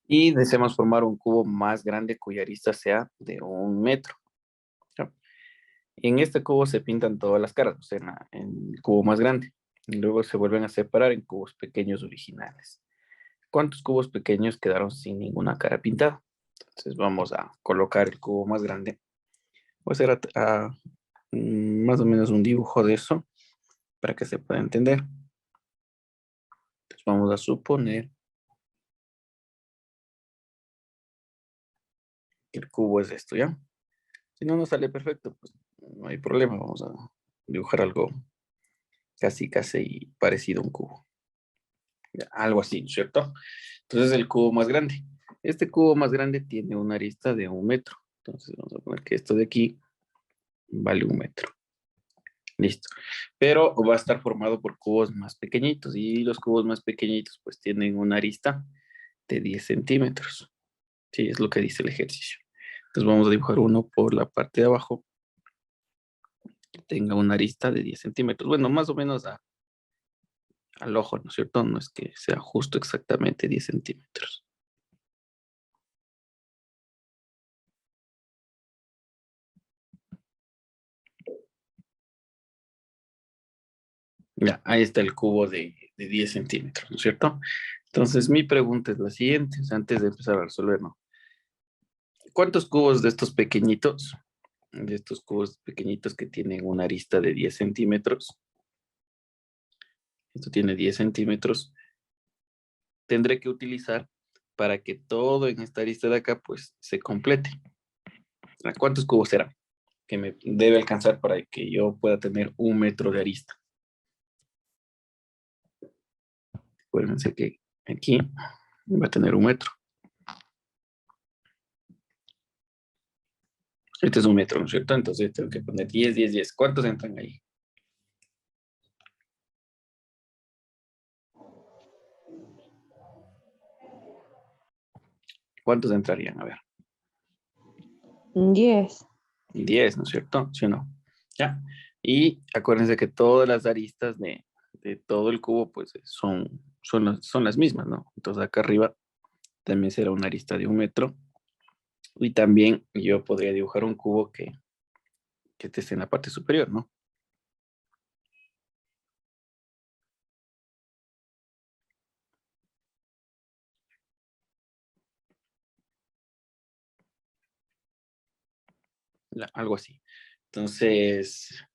Y deseamos formar un cubo más grande cuya arista sea de 1 metro. ¿Ya? Y en este cubo se pintan todas las caras, o sea, en el cubo más grande. Y luego se vuelven a separar en cubos pequeños originales. ¿Cuántos cubos pequeños quedaron sin ninguna cara pintada? Entonces vamos a colocar el cubo más grande. Voy a hacer más o menos un dibujo de eso para que se pueda entender. Entonces vamos a suponer que el cubo es esto, ¿ya? Si no nos sale perfecto, pues no hay problema. Vamos a dibujar algo casi parecido a un cubo. Ya, algo así, ¿no es cierto? Entonces el cubo más grande. Este cubo más grande tiene una arista de 1 metro. Entonces vamos a poner que esto de aquí vale 1 metro. Listo. Pero va a estar formado por cubos más pequeñitos y los cubos más pequeñitos pues tienen una arista de 10 centímetros. Sí, es lo que dice el ejercicio. Entonces vamos a dibujar uno por la parte de abajo que tenga una arista de 10 centímetros. Bueno, más o menos al ojo, ¿no es cierto? No es que sea justo exactamente 10 centímetros. Ya, ahí está el cubo de 10 centímetros, ¿no es cierto? Entonces mi pregunta es la siguiente, o sea, antes de empezar a resolver, ¿no? ¿Cuántos cubos de estos cubos pequeñitos que tienen una arista de 10 centímetros, esto tiene 10 centímetros, tendré que utilizar para que todo en esta arista de acá pues se complete? ¿Cuántos cubos serán que me debe alcanzar para que yo pueda tener 1 metro de arista? Acuérdense que aquí va a tener 1 metro. Este es 1 metro, ¿no es cierto? Entonces tengo que poner 10, 10, 10. ¿Cuántos entran ahí? ¿Cuántos entrarían? A ver. 10. 10, ¿no es cierto? ¿Sí o no? Ya. Y acuérdense que todas las aristas de todo el cubo, pues son las mismas, ¿no? Entonces acá arriba también será una arista de 1 metro. Y también yo podría dibujar un cubo que esté en la parte superior, ¿no? Algo así. Entonces,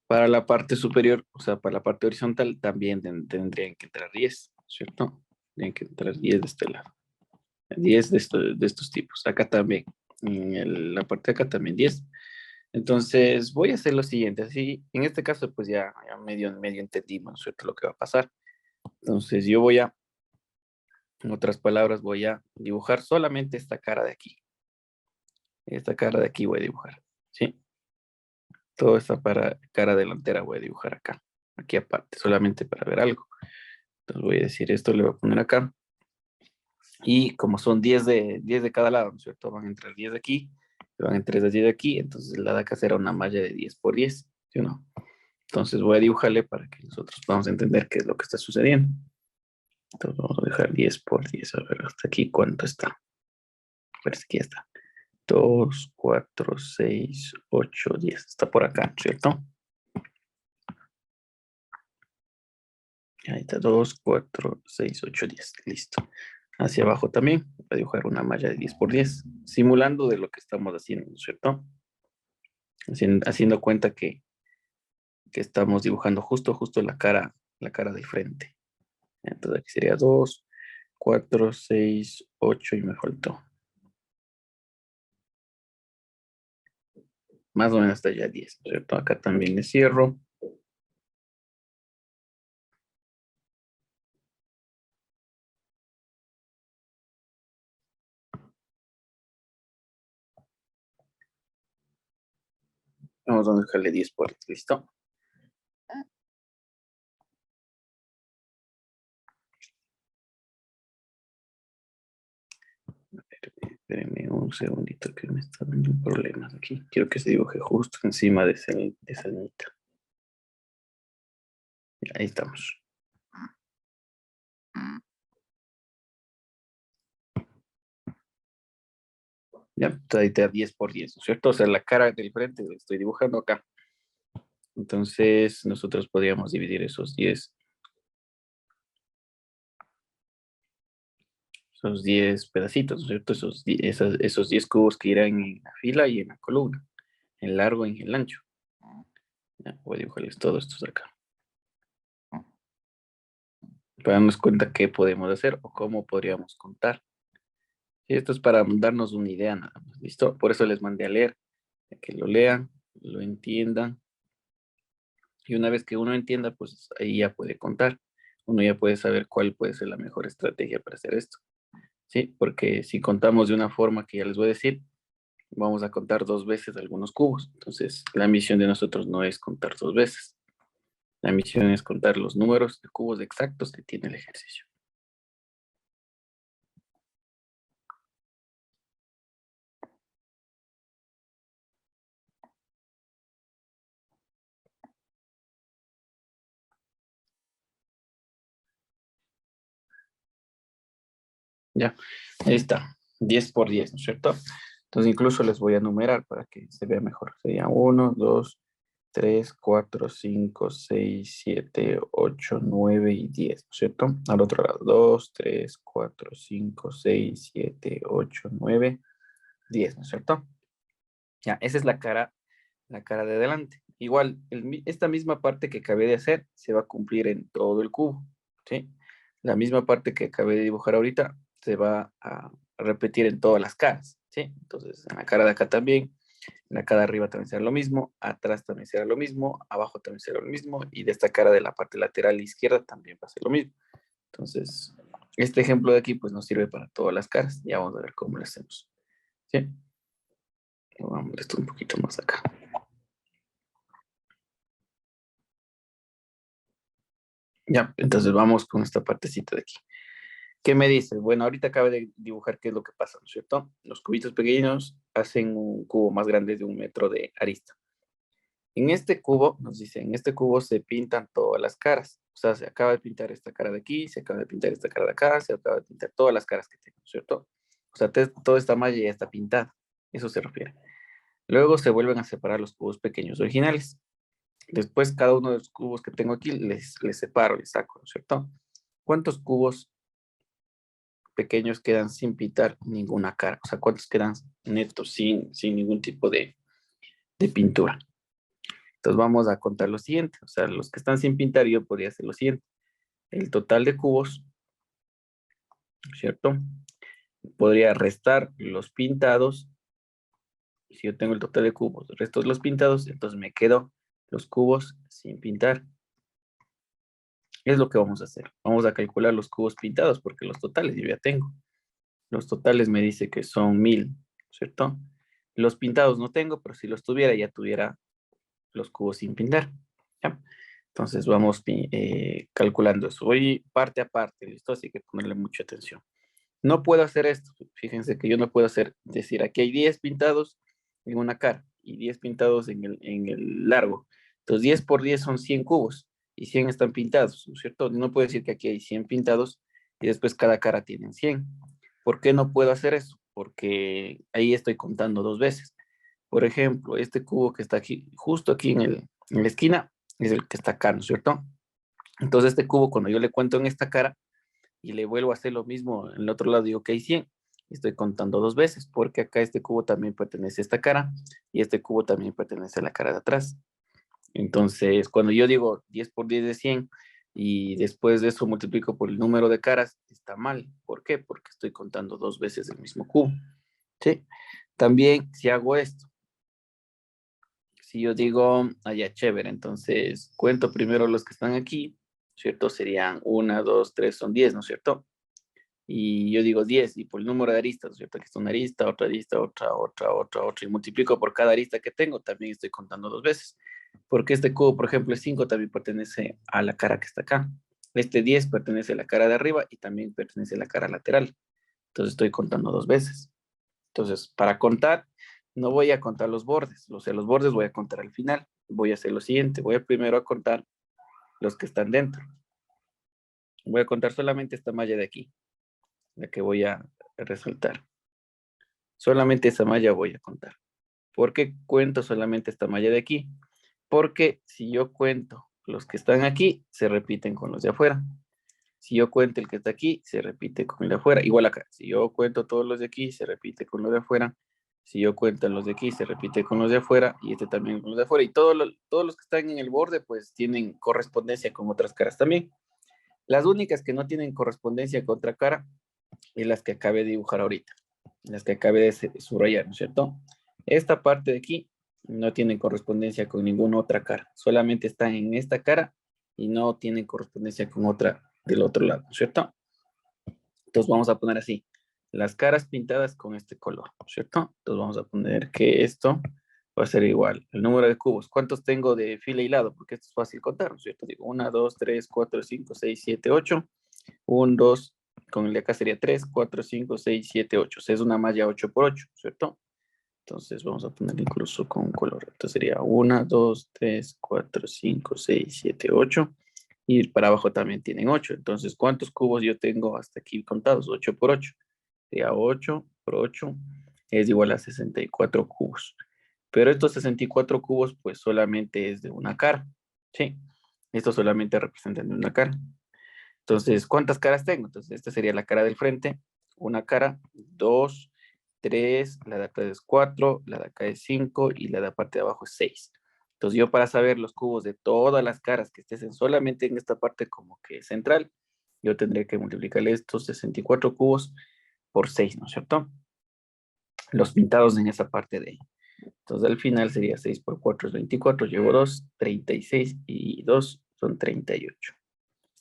para la parte superior, o sea, para la parte horizontal, también tendrían que entrar 10, ¿cierto? Tendrían que entrar 10 de este lado. 10 de estos tipos. Acá también. La parte de acá también 10. Entonces, voy a hacer lo siguiente. Así, en este caso, pues ya medio entendimos, ¿no es cierto?, lo que va a pasar. Entonces, yo en otras palabras, voy a dibujar solamente esta cara de aquí. Esta cara de aquí voy a dibujar, ¿sí? Toda esta cara delantera voy a dibujar acá. Aquí aparte, solamente para ver algo. Entonces, voy a decir esto, le voy a poner acá. Y como son 10 de cada lado, ¿no es cierto? Van a entrar 10 de aquí, van a entrar 10 de aquí, entonces la de acá será una malla de 10 por 10, ¿sí o no? Entonces voy a dibujarle para que nosotros podamos entender qué es lo que está sucediendo. Entonces vamos a dejar 10 por 10, a ver hasta aquí cuánto está. Parece que ya está. 2, 4, 6, 8, 10. Está por acá, ¿cierto? Ahí está, 2, 4, 6, 8, 10. Listo. Hacia abajo también voy a dibujar una malla de 10 por 10, simulando de lo que estamos haciendo, ¿cierto? Haciendo cuenta que estamos dibujando justo la cara de frente. Entonces aquí sería 2, 4, 6, 8 y me faltó. Más o menos hasta ya 10, ¿cierto? Acá también le cierro. Vamos a dejarle 10 por 10, ¿listo? Espérenme un segundito que me está dando problemas aquí. Quiero que se dibuje justo encima de esa niñita. Ahí estamos. ¿ya? Entonces ahí te da 10 por 10, ¿no es cierto? O sea, la cara del frente la estoy dibujando acá. Entonces, nosotros podríamos dividir esos 10 pedacitos, ¿no es cierto? Esos 10 cubos que irán en la fila y en la columna, en largo y en el ancho. Ya, voy a dibujarles todo esto de acá. Para darnos cuenta qué podemos hacer o cómo podríamos contar. Y esto es para darnos una idea nada más, ¿listo? Por eso les mandé a leer, para que lo lean, lo entiendan. Y una vez que uno entienda, pues ahí ya puede contar. Uno ya puede saber cuál puede ser la mejor estrategia para hacer esto. ¿Sí? Porque si contamos de una forma que ya les voy a decir, vamos a contar 2 veces algunos cubos. Entonces, la misión de nosotros no es contar 2 veces. La misión es contar los números de cubos exactos que tiene el ejercicio. Ya, ahí está. 10 por 10, ¿no es cierto? Entonces, incluso les voy a numerar para que se vea mejor. Sería 1, 2, 3, 4, 5, 6, 7, 8, 9 y 10, ¿no es cierto? Al otro lado, 2, 3, 4, 5, 6, 7, 8, 9, 10, ¿no es cierto? Ya, esa es la cara de adelante. Igual, esta misma parte que acabé de hacer se va a cumplir en todo el cubo, ¿sí? La misma parte que acabé de dibujar ahorita se va a repetir en todas las caras, ¿sí? Entonces, en la cara de acá también, en la cara de arriba también será lo mismo, atrás también será lo mismo, abajo también será lo mismo, y de esta cara de la parte lateral izquierda también va a ser lo mismo. Entonces, este ejemplo de aquí pues nos sirve para todas las caras. Ya vamos a ver cómo lo hacemos, ¿sí? Vamos esto un poquito más acá. Ya, entonces vamos con esta partecita de aquí. ¿Qué me dice? Bueno, ahorita acabo de dibujar qué es lo que pasa, ¿no es cierto? Los cubitos pequeños hacen un cubo más grande de 1 metro de arista. En este cubo, nos dice, en este cubo se pintan todas las caras. O sea, se acaba de pintar esta cara de aquí, se acaba de pintar esta cara de acá, se acaba de pintar todas las caras que tengo, ¿no es cierto? O sea, toda esta malla ya está pintada. Eso se refiere. Luego se vuelven a separar los cubos pequeños originales. Después, cada uno de los cubos que tengo aquí, les separo, les saco, ¿no es cierto? ¿Cuántos cubos pequeños quedan sin pintar ninguna cara? O sea, ¿cuántos quedan netos sin ningún tipo de pintura? Entonces vamos a contar lo siguiente. O sea, los que están sin pintar, yo podría hacer lo siguiente. El total de cubos, ¿cierto? Podría restar los pintados. Si yo tengo el total de cubos, resto de los pintados, entonces me quedo los cubos sin pintar. Es lo que vamos a hacer. Vamos a calcular los cubos pintados porque los totales yo ya tengo. Los totales me dice que son 1000, ¿cierto? Los pintados no tengo, pero si los tuviera, ya tuviera los cubos sin pintar. ¿Ya? Entonces vamos calculando eso. Voy parte a parte, ¿listo? Así que ponerle mucha atención. No puedo hacer esto. Fíjense que yo no puedo decir, aquí hay 10 pintados en una cara y 10 pintados en el largo. Entonces 10 por 10 son 100 cubos y 100 están pintados, ¿no es cierto? No puedo decir que aquí hay 100 pintados y después cada cara tiene 100. ¿Por qué no puedo hacer eso? Porque ahí estoy contando 2 veces. Por ejemplo, este cubo que está aquí, justo aquí en la esquina, es el que está acá, ¿no es cierto? Entonces este cubo, cuando yo le cuento en esta cara y le vuelvo a hacer lo mismo en el otro lado, digo que hay 100. Estoy contando 2 veces, porque acá este cubo también pertenece a esta cara y este cubo también pertenece a la cara de atrás. Entonces, cuando yo digo 10 por 10 de 100 y después de eso multiplico por el número de caras, está mal. ¿Por qué? Porque estoy contando 2 veces el mismo cubo. ¿Sí? También, si hago esto, si yo digo, ya chévere, entonces cuento primero los que están aquí, ¿cierto? Serían 1, 2, 3, son 10, ¿no es cierto? Y yo digo 10 y por el número de aristas, ¿no es cierto? Aquí está una arista, otra, y multiplico por cada arista que tengo, también estoy contando 2 veces. Porque este cubo, por ejemplo, el 5 también pertenece a la cara que está acá. Este 10 pertenece a la cara de arriba y también pertenece a la cara lateral. Entonces estoy contando 2 veces. Entonces, para contar, no voy a contar los bordes. O sea, los bordes voy a contar al final. Voy a hacer lo siguiente. Voy a primero a contar los que están dentro. Voy a contar solamente esta malla de aquí, la que voy a resaltar. Solamente esa malla voy a contar. ¿Por qué cuento solamente esta malla de aquí? Porque si yo cuento los que están aquí, se repiten con los de afuera. Si yo cuento el que está aquí, se repite con el de afuera. Igual acá. Si yo cuento todos los de aquí, se repite con los de afuera. Si yo cuento los de aquí, se repite con los de afuera. Y este también con los de afuera. Y todos los que están en el borde, pues tienen correspondencia con otras caras también. Las únicas que no tienen correspondencia con otra cara es las que acabé de dibujar ahorita. Las que acabé de subrayar, ¿no es cierto? Esta parte de aquí no tiene correspondencia con ninguna otra cara. Solamente están en esta cara y no tienen correspondencia con otra del otro lado, ¿no es cierto? Entonces vamos a poner así, las caras pintadas con este color, ¿cierto? Entonces vamos a poner que esto va a ser igual. El número de cubos, ¿cuántos tengo de fila y lado? Porque esto es fácil contar, ¿no es cierto? Digo, 1, 2, 3, 4, 5, 6, 7, 8. 1, 2, con el de acá sería 3, 4, 5, 6, 7, 8. O sea, es una malla 8 por 8, ¿cierto? Entonces vamos a poner incluso con color. Entonces sería 1, 2, 3, 4, 5, 6, 7, 8. Y para abajo también tienen 8. Entonces, ¿cuántos cubos yo tengo hasta aquí contados? 8 por 8. Sería 8 por 8 es igual a 64 cubos. Pero estos 64 cubos, pues solamente es de una cara. ¿Sí? Estos solamente representan de una cara. Entonces, ¿cuántas caras tengo? Entonces, esta sería la cara del frente. Una cara, dos, tres, la de acá es cuatro, la de acá es cinco y la de la parte de abajo es seis. Entonces, yo para saber los cubos de todas las caras que estén solamente en esta parte como que central, yo tendría que multiplicarle estos 64 cubos por 6, ¿no es cierto? Los pintados en esa parte de ahí. Entonces, al final sería 6 por 4 es 24, llevo 2, 36 y 2 son 38.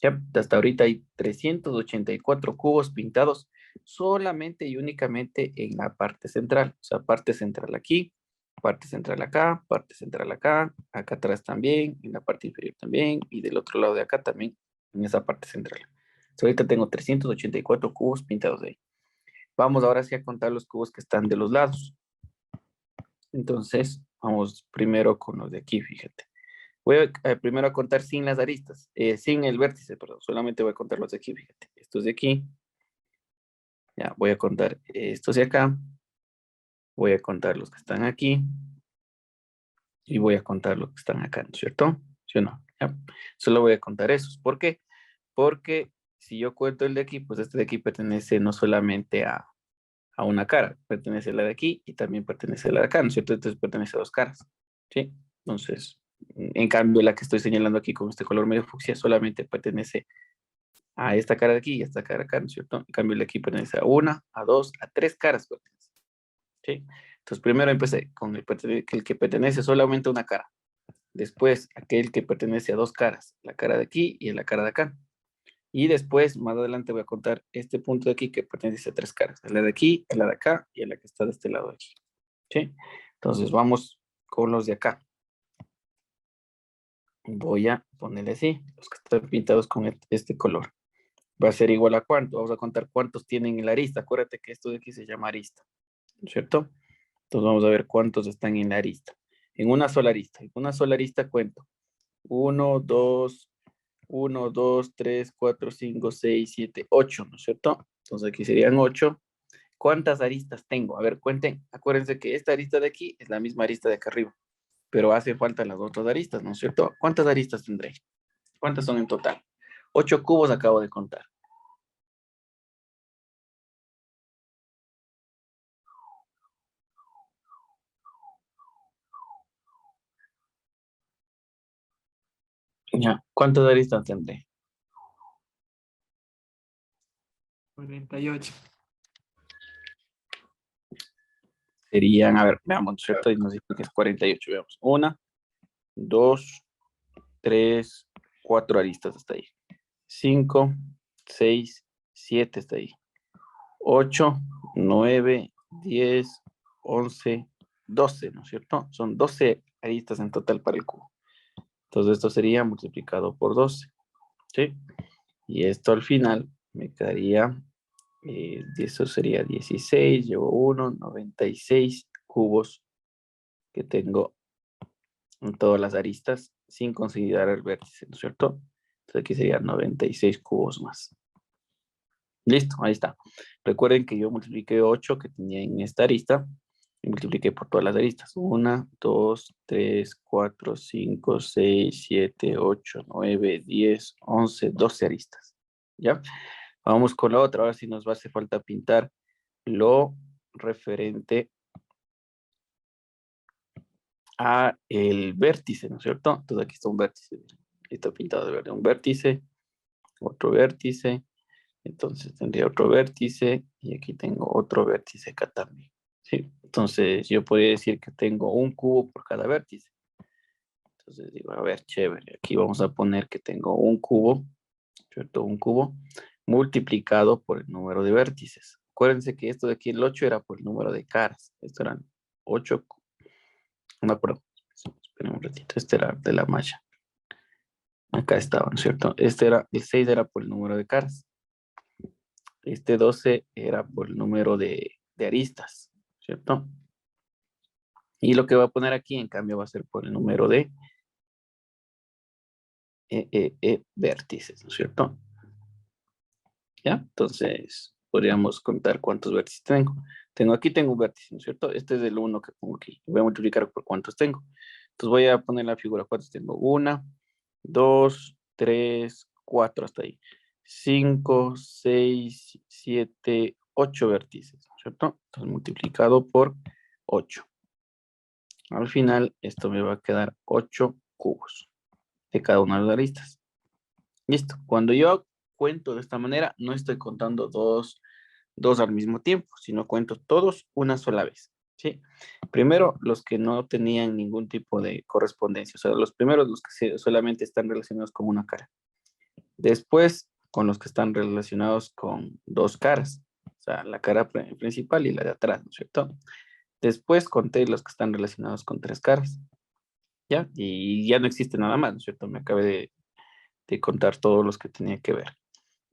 Ya, hasta ahorita hay 384 cubos pintados solamente y únicamente en la parte central. O sea, parte central aquí, parte central acá, parte central acá, acá atrás también, en la parte inferior también, y del otro lado de acá también, en esa parte central. Entonces, ahorita tengo 384 cubos pintados ahí. Vamos ahora sí a contar los cubos que están de los lados. Entonces, vamos primero con los de aquí, fíjate. Voy primero a contar sin las aristas, sin el vértice, perdón. Solamente voy a contar los de aquí, fíjate. Estos de aquí. Ya, voy a contar estos de acá. Voy a contar los que están aquí. Y voy a contar los que están acá, ¿no es cierto? ¿Sí o no? Ya. Solo voy a contar esos. ¿Por qué? Porque si yo cuento el de aquí, pues este de aquí pertenece no solamente a una cara, pertenece a la de aquí y también pertenece a la de acá, ¿no es cierto? Entonces pertenece a dos caras, ¿sí? Entonces, en cambio, la que estoy señalando aquí con este color medio fucsia solamente pertenece a esta cara de aquí y a esta cara acá, ¿no es cierto? En cambio, el de aquí pertenece a una, a dos, a tres caras pertenece, ¿sí? Entonces, primero empecé con el que pertenece solamente a una cara. Después, aquel que pertenece a dos caras, la cara de aquí y la cara de acá. Y después, más adelante, voy a contar este punto de aquí que pertenece a tres caras. La de aquí, la de acá y la que está de este lado de aquí. ¿Sí? Entonces, vamos con los de acá. Voy a ponerle así, los que están pintados con este color. Va a ser igual a cuánto. Vamos a contar cuántos tienen en la arista. Acuérdate que esto de aquí se llama arista. ¿No es cierto? Entonces, vamos a ver cuántos están en la arista. En una sola arista. En una sola arista cuento. 1, 2, 1, 2, 3, 4, 5, 6, 7, 8, ¿no es cierto? Entonces aquí serían 8. ¿Cuántas aristas tengo? A ver, cuenten. Acuérdense que esta arista de aquí es la misma arista de acá arriba, pero hace falta las otras aristas, ¿no es cierto? ¿Cuántas aristas tendré? ¿Cuántas son en total? 8 cubos acabo de contar. Ya, ¿cuántas aristas tendré? 48. Serían, a ver, veamos, ¿no es cierto? Y nos dicen que es 48, veamos. 1, 2, 3, 4 aristas hasta ahí. 5, 6, 7 hasta ahí. 8, 9, 10, 11, 12, ¿no es cierto? Son 12 aristas en total para el cubo. Entonces esto sería multiplicado por 12, ¿sí? Y esto al final me quedaría, eso sería 16, llevo 1, 96 cubos que tengo en todas las aristas sin considerar el vértice, ¿no es cierto? Entonces aquí serían 96 cubos más. Listo, ahí está. Recuerden que yo multipliqué 8 que tenía en esta arista y multipliqué por todas las aristas. 1, 2, 3, 4, 5, 6, 7, 8, 9, 10, 11, 12 aristas. ¿Ya? Vamos con la otra. Ahora sí nos va a hacer falta pintar lo referente a el vértice, ¿no es cierto? Entonces aquí está un vértice. Está pintado de verde. Un vértice, otro vértice. Entonces tendría otro vértice y aquí tengo otro vértice acá también. ¿Sí? Entonces yo podría decir que tengo un cubo por cada vértice. Entonces digo, a ver, chévere. Aquí vamos a poner que tengo un cubo, ¿cierto? Un cubo multiplicado por el número de vértices. Acuérdense que esto de aquí, el 8 era por el número de caras. Esto eran 8, no, perdón. Esperen un ratito, este era de la malla. Acá estaban, ¿cierto? Este era, el 6 era por el número de caras. Este 12 era por el número de aristas, ¿cierto? Y lo que va a poner aquí, en cambio, va a ser por el número de vértices, ¿no es cierto? ¿Ya? Entonces, podríamos contar cuántos vértices tengo. Tengo un vértice, ¿no es cierto? Este es el 1 que pongo aquí. Voy a multiplicar por cuántos tengo. Entonces voy a poner la figura. ¿Cuántos tengo? 1, 2, 3, 4 hasta ahí. 5, 6, 7, 8 vértices, ¿no es cierto? Entonces multiplicado por 8. Al final, esto me va a quedar 8 cubos de cada una de las aristas. Listo. Cuando yo cuento de esta manera, no estoy contando dos al mismo tiempo, sino cuento todos una sola vez. ¿Sí? Primero, los que no tenían ningún tipo de correspondencia. O sea, los primeros, los que solamente están relacionados con una cara. Después, con los que están relacionados con dos caras. O sea, la cara principal y la de atrás, ¿no es cierto? Después conté los que están relacionados con tres caras. ¿Ya? Y ya no existe nada más, ¿no es cierto? Me acabé de contar todos los que tenía que ver.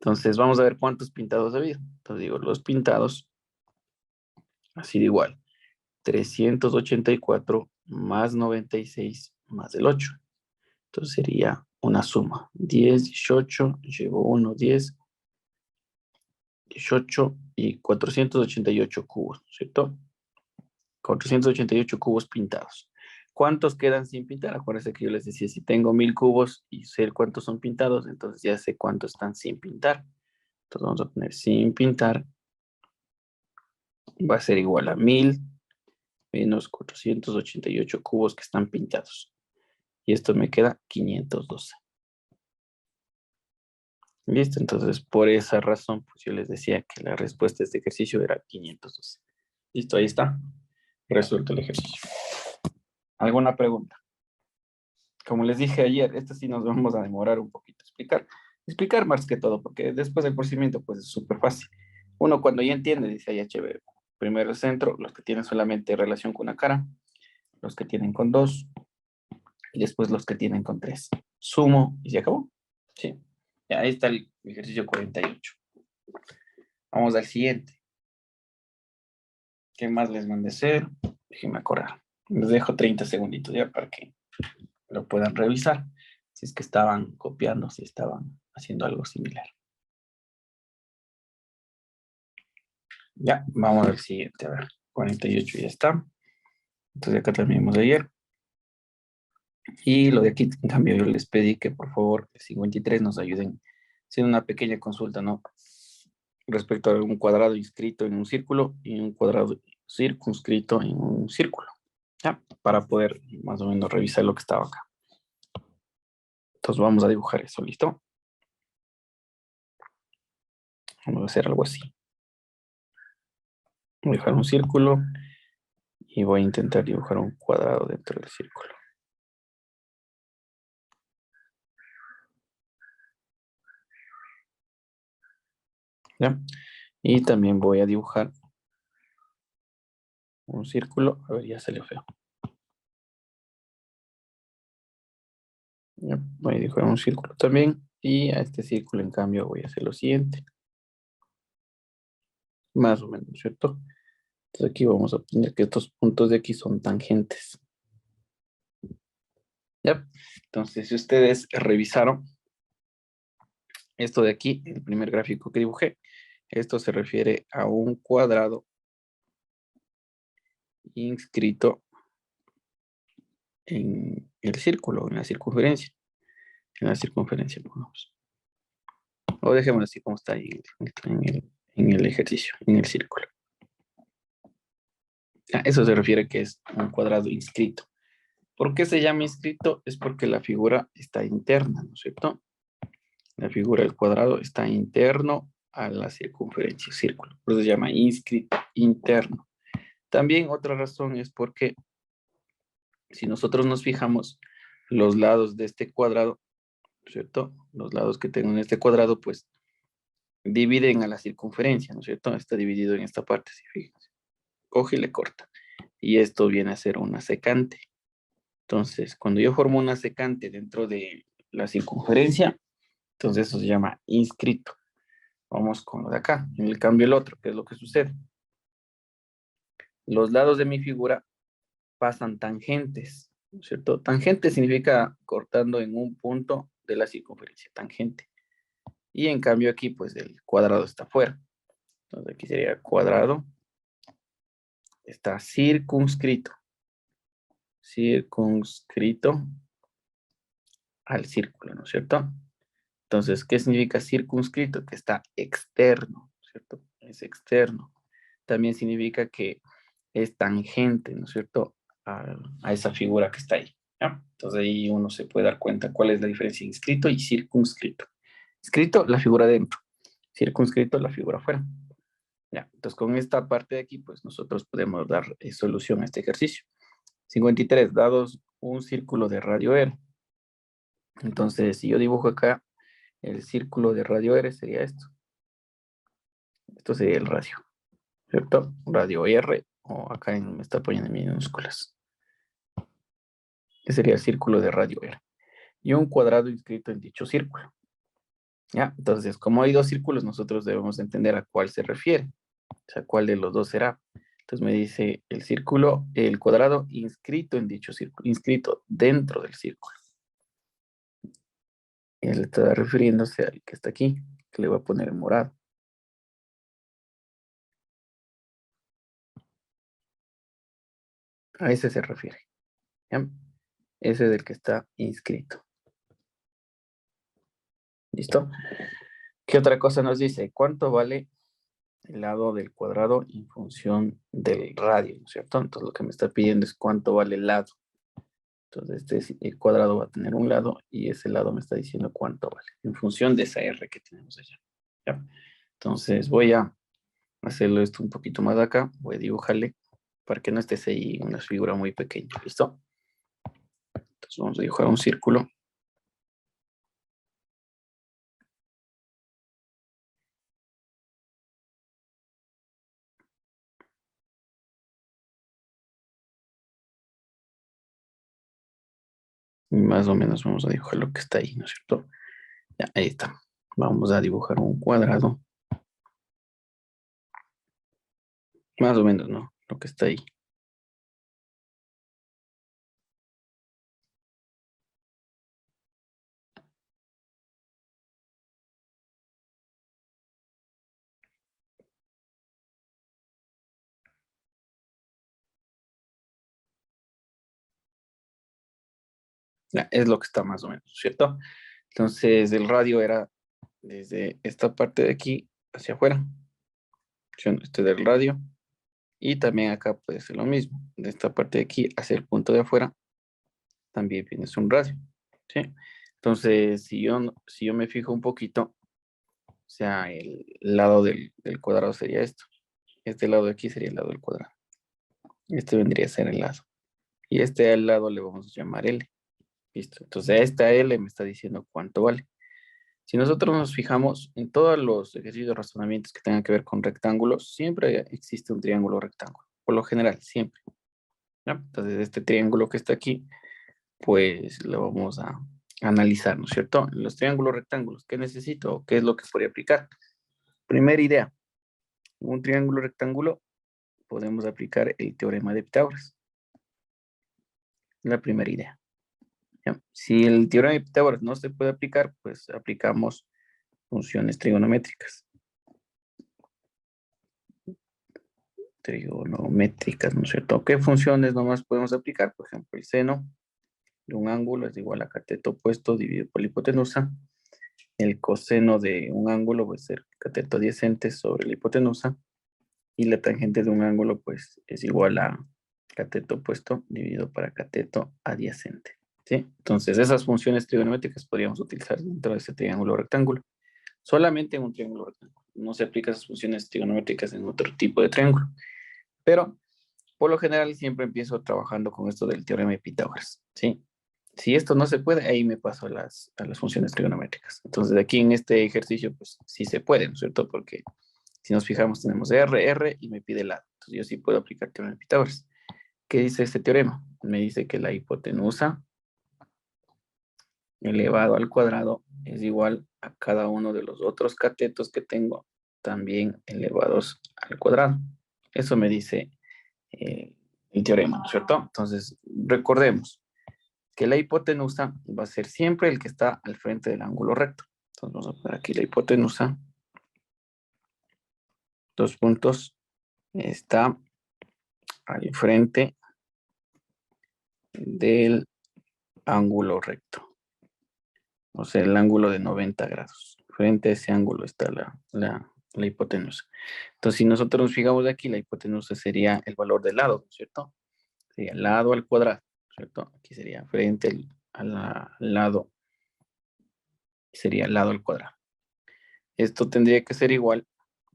Entonces, vamos a ver cuántos pintados ha habido. Entonces, digo, los pintados, así de igual. 384 más 96 más el 8. Entonces sería una suma. 10, 18, llevo 1, 10, 18 y 488 cubos, ¿cierto? 488 cubos pintados. ¿Cuántos quedan sin pintar? Acuérdense que yo les decía, si tengo 1000 cubos y sé cuántos son pintados, entonces ya sé cuántos están sin pintar. Entonces vamos a poner sin pintar. Va a ser igual a 1000 menos 488 cubos que están pintados. Y esto me queda 512. Listo, entonces por esa razón, pues yo les decía que la respuesta a este ejercicio era 512. Listo, ahí está. Resuelto el ejercicio. ¿Alguna pregunta? Como les dije ayer, esto sí nos vamos a demorar un poquito a explicar. Explicar más que todo, porque después del procedimiento, pues es súper fácil. Uno cuando ya entiende, dice, ya chévere. Primero el centro, los que tienen solamente relación con una cara, los que tienen con dos, y después los que tienen con tres. Sumo y se acabó. Sí. Ya, ahí está el ejercicio 48. Vamos al siguiente. ¿Qué más les mandé a hacer? Déjenme acordar. Les dejo 30 segunditos ya para que lo puedan revisar. Si es que estaban copiando, si estaban haciendo algo similar. Ya, vamos al siguiente. A ver, 48 ya está. Entonces acá terminamos de ayer. Y lo de aquí, en cambio, yo les pedí que por favor, el 53 nos ayuden haciendo una pequeña consulta, ¿no? Respecto a un cuadrado inscrito en un círculo y un cuadrado circunscrito en un círculo. ¿Ya? Para poder más o menos revisar lo que estaba acá. Entonces vamos a dibujar eso, ¿listo? Vamos a hacer algo así. Voy a dibujar un círculo y voy a intentar dibujar un cuadrado dentro del círculo. ¿Ya? Y también voy a dibujar un círculo. A ver, ya salió feo. ¿Ya? Voy a dibujar un círculo también. Y a este círculo, en cambio, voy a hacer lo siguiente. Más o menos, ¿cierto? Entonces aquí vamos a poner que estos puntos de aquí son tangentes. ¿Ya? Entonces, si ustedes revisaron esto de aquí, el primer gráfico que dibujé, Esto se refiere a un cuadrado inscrito en el círculo, en la circunferencia. En la circunferencia, pongamos. O dejémoslo así como está ahí en el ejercicio, en el círculo. Eso se refiere a que es un cuadrado inscrito. ¿Por qué se llama inscrito? Es porque la figura está interna, ¿no es cierto? La figura del cuadrado está interno a la circunferencia, círculo. Por eso se llama inscrito, interno. También otra razón es porque si nosotros nos fijamos, los lados de este cuadrado, ¿cierto? Los lados que tengo en este cuadrado, pues dividen a la circunferencia, ¿no es cierto? Está dividido en esta parte, si fíjense. Coge y le corta. Y esto viene a ser una secante. Entonces, cuando yo formo una secante dentro de la circunferencia, entonces eso se llama inscrito. Vamos con lo de acá. En el cambio el otro, ¿qué es lo que sucede? Los lados de mi figura pasan tangentes, ¿no es cierto? Tangente significa cortando en un punto de la circunferencia, tangente. Y en cambio aquí, pues el cuadrado está afuera. Entonces aquí sería cuadrado. Está circunscrito. Circunscrito al círculo, ¿no es cierto? Entonces, ¿qué significa circunscrito? Que está externo, ¿cierto? Es externo. También significa que es tangente, ¿no es cierto? A esa figura que está ahí. ¿Ya? Entonces ahí uno se puede dar cuenta cuál es la diferencia de inscrito y circunscrito. Inscrito, la figura dentro. Circunscrito, la figura afuera. Ya, entonces con esta parte de aquí, pues nosotros podemos dar solución a este ejercicio. 53, dados un círculo de radio R. Entonces, si yo dibujo acá, el círculo de radio R sería esto. Esto sería el radio, ¿cierto? Radio R, o acá me está poniendo en minúsculas. Este sería el círculo de radio R. Y un cuadrado inscrito en dicho círculo. ¿Ya? Entonces, como hay dos círculos, nosotros debemos entender a cuál se refiere. O sea, cuál de los dos será. Entonces me dice el círculo, el cuadrado inscrito en dicho círculo, inscrito dentro del círculo. Y él está refiriéndose al que está aquí, que le voy a poner en morado. A ese se refiere. ¿Ya? Ese es el que está inscrito. ¿Listo? ¿Qué otra cosa nos dice? ¿Cuánto vale el lado del cuadrado en función del radio? ¿No es cierto? Entonces lo que me está pidiendo es cuánto vale el lado. Entonces el cuadrado va a tener un lado y ese lado me está diciendo cuánto vale en función de esa R que tenemos allá. ¿Ya? Entonces voy a hacerlo esto un poquito más acá. Voy a dibujarle para que no esté ahí una figura muy pequeña. ¿Listo? Entonces vamos a dibujar un círculo. Y más o menos vamos a dibujar lo que está ahí, ¿no es cierto? Ya, ahí está. Vamos a dibujar un cuadrado. Más o menos, ¿no? Lo que está ahí. Ya, es lo que está más o menos, ¿cierto? Entonces el radio era desde esta parte de aquí hacia afuera. Este del radio. Y también acá puede ser lo mismo. De esta parte de aquí hacia el punto de afuera también viene un radio. ¿Sí? Entonces, si yo me fijo un poquito, o sea, el lado del cuadrado sería esto. Este lado de aquí sería el lado del cuadrado. Este vendría a ser el lado. Y este al lado le vamos a llamar L. Listo. Entonces, esta L me está diciendo cuánto vale. Si nosotros nos fijamos en todos los ejercicios de razonamientos que tengan que ver con rectángulos, siempre existe un triángulo rectángulo. Por lo general, siempre. ¿Ya? Entonces, este triángulo que está aquí, pues lo vamos a analizar, ¿no es cierto? Los triángulos rectángulos, ¿qué necesito? ¿Qué es lo que podría aplicar? Primera idea, en un triángulo rectángulo podemos aplicar el teorema de Pitágoras. La primera idea. ¿Ya? Si el teorema de Pitágoras no se puede aplicar, pues aplicamos funciones trigonométricas. trigonométricas, ¿no es cierto? ¿Qué funciones nomás podemos aplicar? Por ejemplo, el seno de un ángulo es igual a cateto opuesto dividido por la hipotenusa. El coseno de un ángulo va a ser cateto adyacente sobre la hipotenusa. Y la tangente de un ángulo, pues, es igual a cateto opuesto dividido para cateto adyacente. ¿Sí? Entonces, esas funciones trigonométricas podríamos utilizar dentro de ese triángulo rectángulo. Solamente en un triángulo rectángulo. No se aplican esas funciones trigonométricas en otro tipo de triángulo. Pero, por lo general, siempre empiezo trabajando con esto del teorema de Pitágoras. ¿Sí? Si esto no se puede, ahí me paso a las funciones trigonométricas. Entonces, aquí en este ejercicio, pues sí se puede, ¿no es cierto? Porque si nos fijamos, tenemos R y me pide lado. Entonces, yo sí puedo aplicar teorema de Pitágoras. ¿Qué dice este teorema? Me dice que la hipotenusa elevado al cuadrado es igual a cada uno de los otros catetos que tengo, también elevados al cuadrado. Eso me dice el teorema, ¿no es cierto? Entonces, recordemos que la hipotenusa va a ser siempre el que está al frente del ángulo recto. Entonces, vamos a poner aquí la hipotenusa, dos puntos, está al frente del ángulo recto, o sea, el ángulo de 90 grados. Frente a ese ángulo está la hipotenusa. Entonces, si nosotros nos fijamos de aquí, la hipotenusa sería el valor del lado, ¿no es cierto? Sería lado al cuadrado, ¿cierto? Aquí sería frente al lado, sería lado al cuadrado. Esto tendría que ser igual,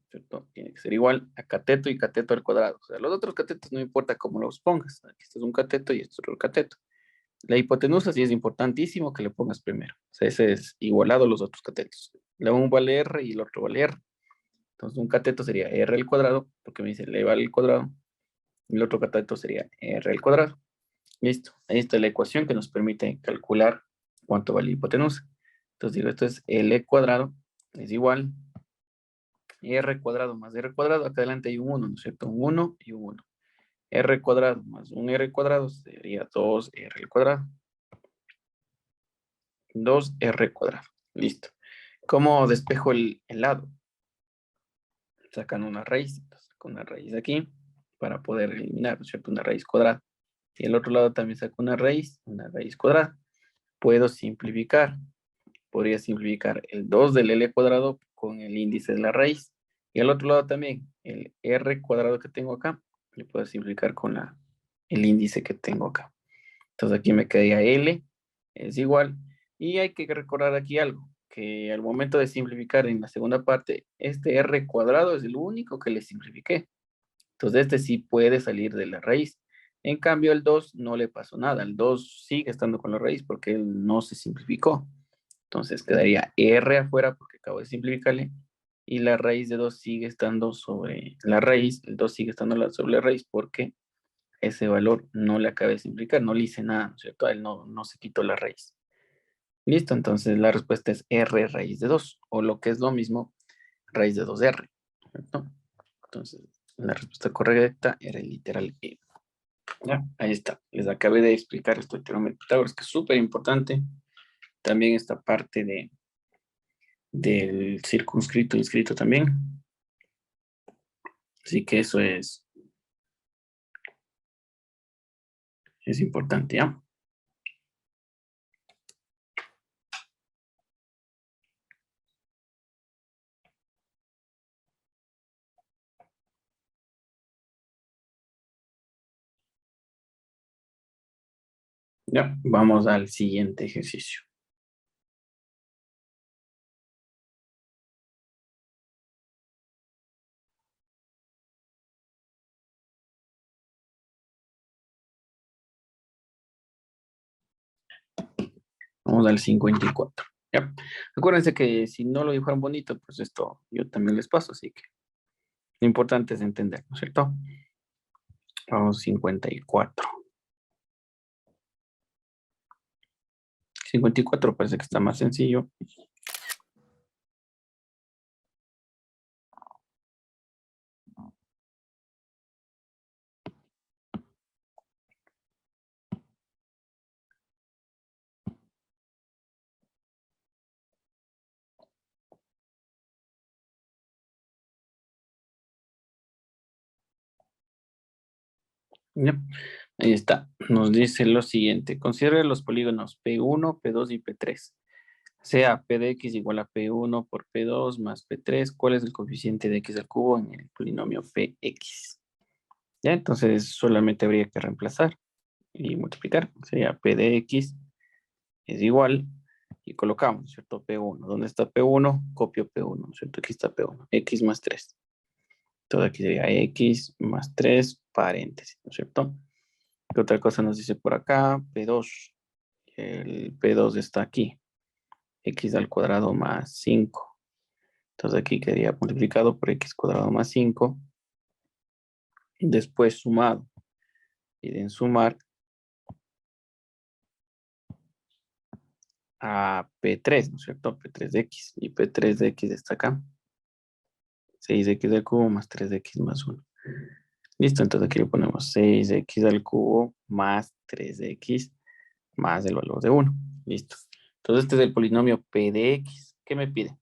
¿cierto? Tiene que ser igual a cateto y cateto al cuadrado. O sea, los otros catetos no importa cómo los pongas. Aquí este es un cateto y este es otro cateto. La hipotenusa sí es importantísimo que le pongas primero. O sea, ese es igualado a los otros catetos. La un vale R y el otro vale R. Entonces, un cateto sería R al cuadrado, porque me dice eleva al cuadrado. Y el otro cateto sería R al cuadrado. Listo. Ahí está la ecuación que nos permite calcular cuánto vale la hipotenusa. Entonces digo, esto es L cuadrado es igual R cuadrado más R cuadrado. Acá adelante hay un 1, ¿no es cierto? Un 1 y un 1. R cuadrado más un R cuadrado sería 2R al cuadrado. 2R cuadrado. Listo. ¿Cómo despejo el lado? Sacan una raíz. Entonces, saco una raíz de aquí para poder eliminar, ¿no es cierto? Una raíz cuadrada. Y el otro lado también saco una raíz cuadrada. Puedo simplificar. Podría simplificar el 2 del L cuadrado con el índice de la raíz. Y al otro lado también, el R cuadrado que tengo acá, le puedo simplificar con el índice que tengo acá. Entonces aquí me quedaría L es igual. Y hay que recordar aquí algo, que al momento de simplificar en la segunda parte, este R cuadrado es el único que le simplifiqué. Entonces este sí puede salir de la raíz. En cambio el 2 no le pasó nada. El 2 sigue estando con la raíz porque él no se simplificó. Entonces quedaría R afuera porque acabo de simplificarle. Y la raíz de 2 sigue estando sobre la raíz. El 2 sigue estando sobre la raíz porque ese valor no le acabé de simplificar. No le hice nada, ¿no es cierto? A él no se quitó la raíz. Listo, entonces la respuesta es R raíz de 2. O lo que es lo mismo, raíz de 2R. ¿Cierto? Entonces la respuesta correcta era el literal E. Ya, ahí está. Les acabé de explicar esto de teorema de Pitágoras, que es súper importante. También esta parte del circunscrito y inscrito también. Así que eso es importante, ¿ya? Ya, vamos al siguiente ejercicio. Vamos al 54. Ya. Acuérdense que si no lo dibujaron bonito, pues esto yo también les paso, así que lo importante es entender, ¿no es cierto? Vamos 54. 54 parece que está más sencillo. Yep. Ahí está. Nos dice lo siguiente. Considere los polígonos P1, P2 y P3. Sea P de X igual a P1 por P2 más P3. ¿Cuál es el coeficiente de X al cubo en el polinomio Px? Ya, entonces solamente habría que reemplazar y multiplicar. Sería P de X es igual y colocamos, ¿cierto? P1. ¿Dónde está P1? Copio P1, ¿cierto? Aquí está P1. X más 3. Todo aquí sería X más 3 paréntesis, ¿no es cierto? ¿Qué otra cosa nos dice por acá? P2. El P2 está aquí. X al cuadrado más 5. Entonces aquí quedaría multiplicado por X cuadrado más 5. Después sumado. Y de sumar a P3, ¿no es cierto? P3 de X. Y P3 de X está acá. 6x al cubo más 3x más 1. Listo, entonces aquí le ponemos 6x al cubo más 3x más el valor de 1. Listo. Entonces este es el polinomio P de X. ¿Qué me pide?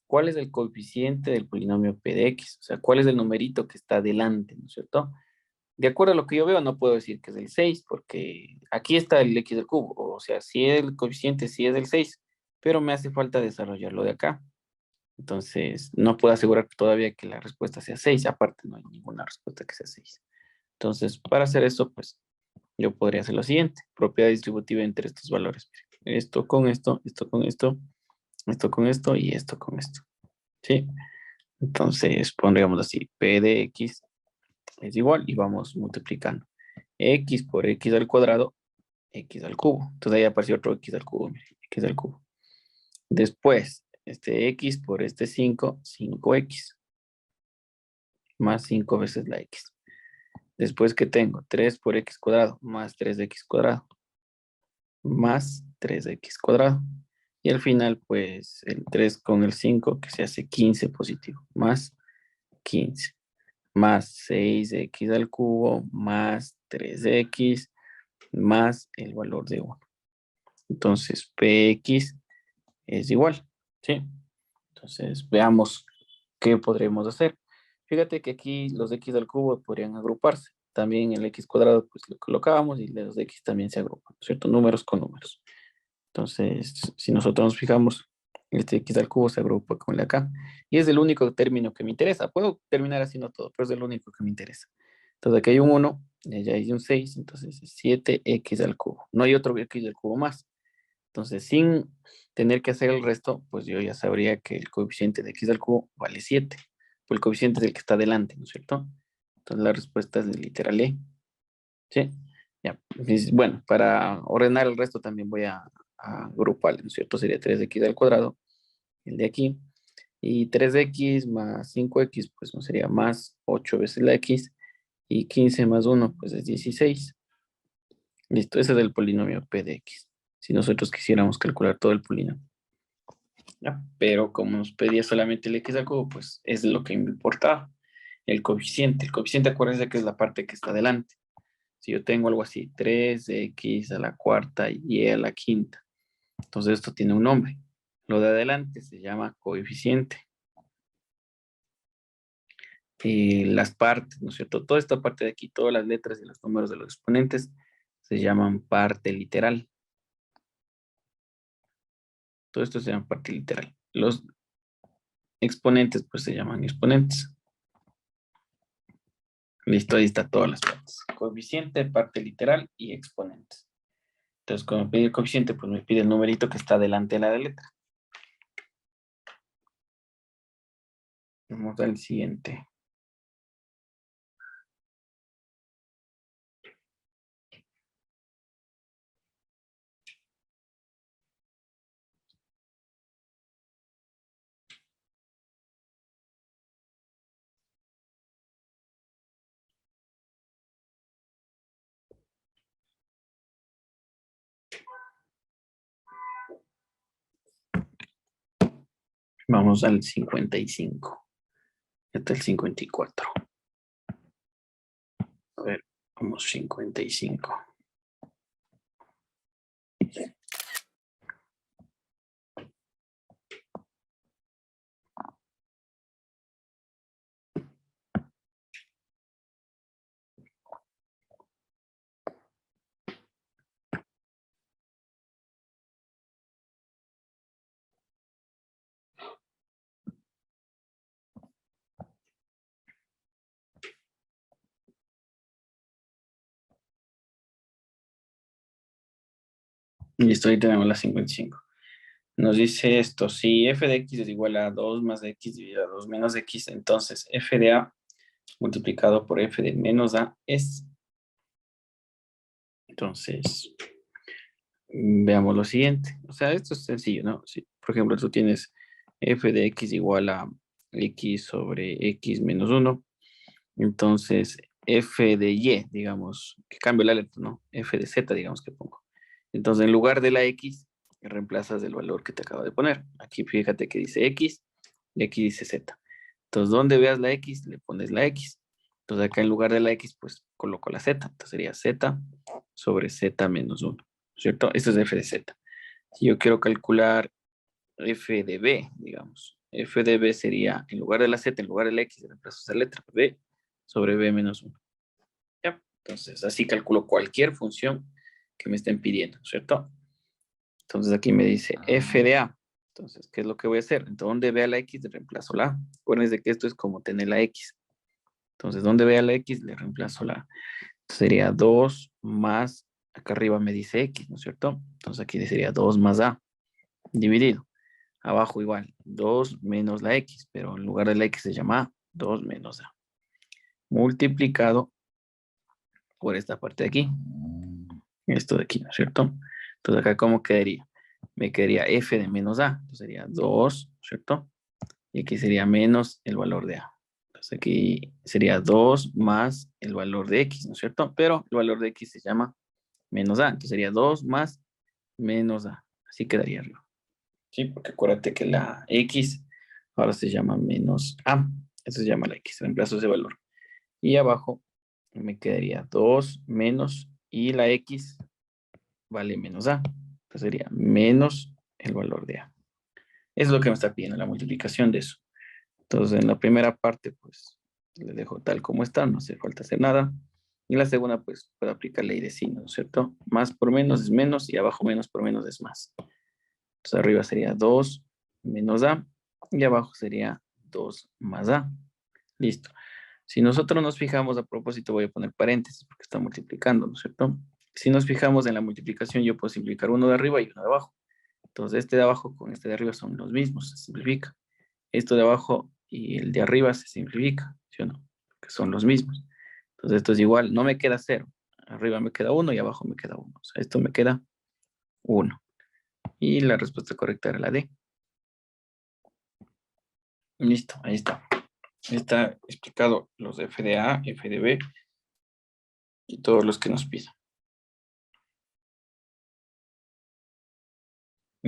¿Cuál es el coeficiente del polinomio P de X? O sea, ¿cuál es el numerito que está delante, ¿no es cierto? De acuerdo a lo que yo veo, no puedo decir que es el 6, porque aquí está el X del cubo. O sea, si el coeficiente sí es el 6, pero me hace falta desarrollarlo de acá. Entonces, no puedo asegurar todavía que la respuesta sea 6. Aparte, no hay ninguna respuesta que sea 6. Entonces, para hacer esto, pues, yo podría hacer lo siguiente. Propiedad distributiva entre estos valores. Esto con esto, esto con esto, esto con esto y esto con esto. ¿Sí? Entonces, pondríamos así. P de X es igual y vamos multiplicando. X por X al cuadrado, X al cubo. Entonces, ahí apareció otro X al cubo. Miren, X al cubo. Después, este X por este 5, 5X. Más 5 veces la X. Después que tengo 3 por X cuadrado más 3X cuadrado más 3X cuadrado. Y al final, pues, el 3 con el 5 que se hace 15 positivo, más 15, más 6X al cubo, más 3X, más el valor de 1. Entonces, PX es igual, ¿sí? Entonces, veamos qué podremos hacer. Fíjate que aquí los X al cubo podrían agruparse. También el X cuadrado, pues lo colocábamos y los X también se agrupan, ¿cierto? Números con números. Entonces, si nosotros nos fijamos, este X al cubo se agrupa con el de acá. Y es el único término que me interesa. Puedo terminar haciendo todo, pero es el único que me interesa. Entonces, aquí hay un 1, y allá hay un 6, entonces es 7X al cubo. No hay otro X al cubo más. Entonces, sin tener que hacer el resto, pues yo ya sabría que el coeficiente de X al cubo vale 7. Pues el coeficiente es el que está delante, ¿no es cierto? Entonces, la respuesta es de literal E. ¿Sí? Ya. Bueno, para ordenar el resto también voy a agrupar, ¿no es cierto? Sería 3x al cuadrado, el de aquí. Y 3x más 5x, pues no sería más 8 veces la x. Y 15 más 1, pues es 16. Listo, ese es el polinomio P de X. Si nosotros quisiéramos calcular todo el polinomio. ¿Ya? Pero como nos pedía solamente el X al cubo, pues es lo que me importaba. El coeficiente. El coeficiente, acuérdense que es la parte que está delante. Si yo tengo algo así, 3x a la cuarta y a la quinta. Entonces esto tiene un nombre. Lo de adelante se llama coeficiente. Y las partes, ¿no es cierto? Toda esta parte de aquí, todas las letras y los números de los exponentes se llaman parte literal. Todo esto se llama parte literal. Los exponentes, pues se llaman exponentes. Listo, ahí está todas las partes. Coeficiente, parte literal y exponentes. Entonces, cuando me pide el coeficiente, pues me pide el numerito que está delante de la letra. Vamos al siguiente. Vamos al 55. Este es el 54. A ver, vamos 55. Listo, ahí tenemos la 55. Nos dice esto, si f de x es igual a 2 más x dividido a 2 menos x, entonces f de a multiplicado por f de menos a es. Entonces, veamos lo siguiente. O sea, esto es sencillo, ¿no? Si, por ejemplo, tú tienes f de x igual a x sobre x menos 1, entonces f de y, digamos, que cambio la letra, ¿no? F de z, digamos que pongo. Entonces, en lugar de la x, reemplazas el valor que te acabo de poner. Aquí fíjate que dice x y aquí dice z. Entonces, donde veas la x, le pones la x. Entonces, acá en lugar de la x, pues coloco la z. Entonces, sería z sobre z menos 1, ¿cierto? Esto es f de z. Si yo quiero calcular f de b, digamos, f de b sería, en lugar de la z, en lugar de la x, reemplazo esa letra, b sobre b menos 1. ¿Ya? Entonces, así calculo cualquier función que me estén pidiendo, ¿cierto? Entonces, aquí me dice f de a. Entonces, ¿qué es lo que voy a hacer? Entonces, donde vea la x, le reemplazo la a. Acuérdense que esto es como tener la x. Entonces, donde vea la x, le reemplazo la a. Sería 2 más, acá arriba me dice x, ¿no es cierto? Entonces, aquí sería 2 más a, dividido. Abajo igual, 2 menos la x, pero en lugar de la x se llama a, 2 menos a. Multiplicado por esta parte de aquí. Esto de aquí, ¿no es cierto? Entonces acá, ¿cómo quedaría? Me quedaría f de menos a. Entonces sería 2, ¿cierto? Y aquí sería menos el valor de a. Entonces aquí sería 2 más el valor de x, ¿no es cierto? Pero el valor de x se llama menos a. Entonces sería 2 más menos a. Así quedaría arriba. Sí, porque acuérdate que la x ahora se llama menos a. Eso se llama la x. Reemplazo ese valor. Y abajo me quedaría 2 menos y la x vale menos a. Entonces sería menos el valor de a. Eso es lo que me está pidiendo la multiplicación de eso. Entonces en la primera parte pues le dejo tal como está, no hace falta hacer nada. Y la segunda pues puedo aplicar ley de signo, ¿no es cierto? Más por menos es menos y abajo menos por menos es más. Entonces arriba sería 2 menos a y abajo sería 2 más a. Listo. Si nosotros nos fijamos, a propósito voy a poner paréntesis porque está multiplicando, ¿no es cierto? Si nos fijamos en la multiplicación, yo puedo simplificar uno de arriba y uno de abajo. Entonces, este de abajo con este de arriba son los mismos, se simplifica. Esto de abajo y el de arriba se simplifica, ¿sí o no? Porque son los mismos. Entonces, esto es igual, no me queda cero. Arriba me queda uno y abajo me queda uno. O sea, esto me queda uno. Y la respuesta correcta era la D. Listo, ahí está. Está explicado los de f de A, f de B y todos los que nos pidan.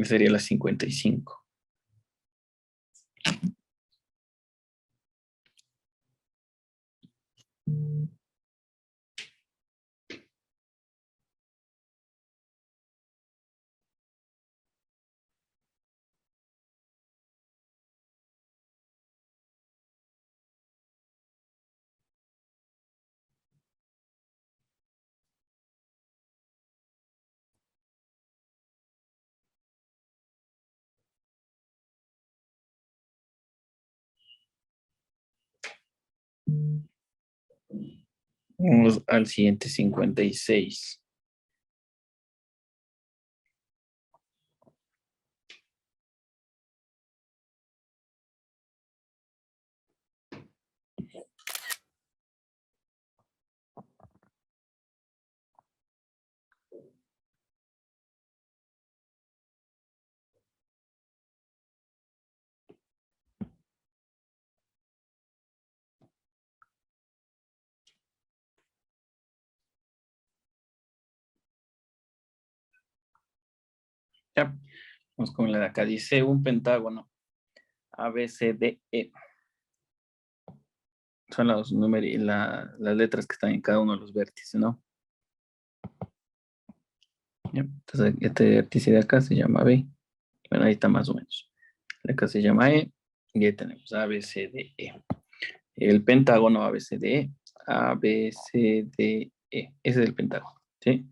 Sería la 55. Vamos al siguiente 56. Ya, vamos con la de acá. Dice un pentágono A, B, C, D, E. Son los números y las letras que están en cada uno de los vértices, ¿no? Ya, entonces, este vértice de acá se llama B. Bueno, ahí está más o menos. De acá se llama E. Y ahí tenemos A, B, C, D, E. El pentágono A, B, C, D, E. A, B, C, D, E. Ese es el pentágono, ¿sí?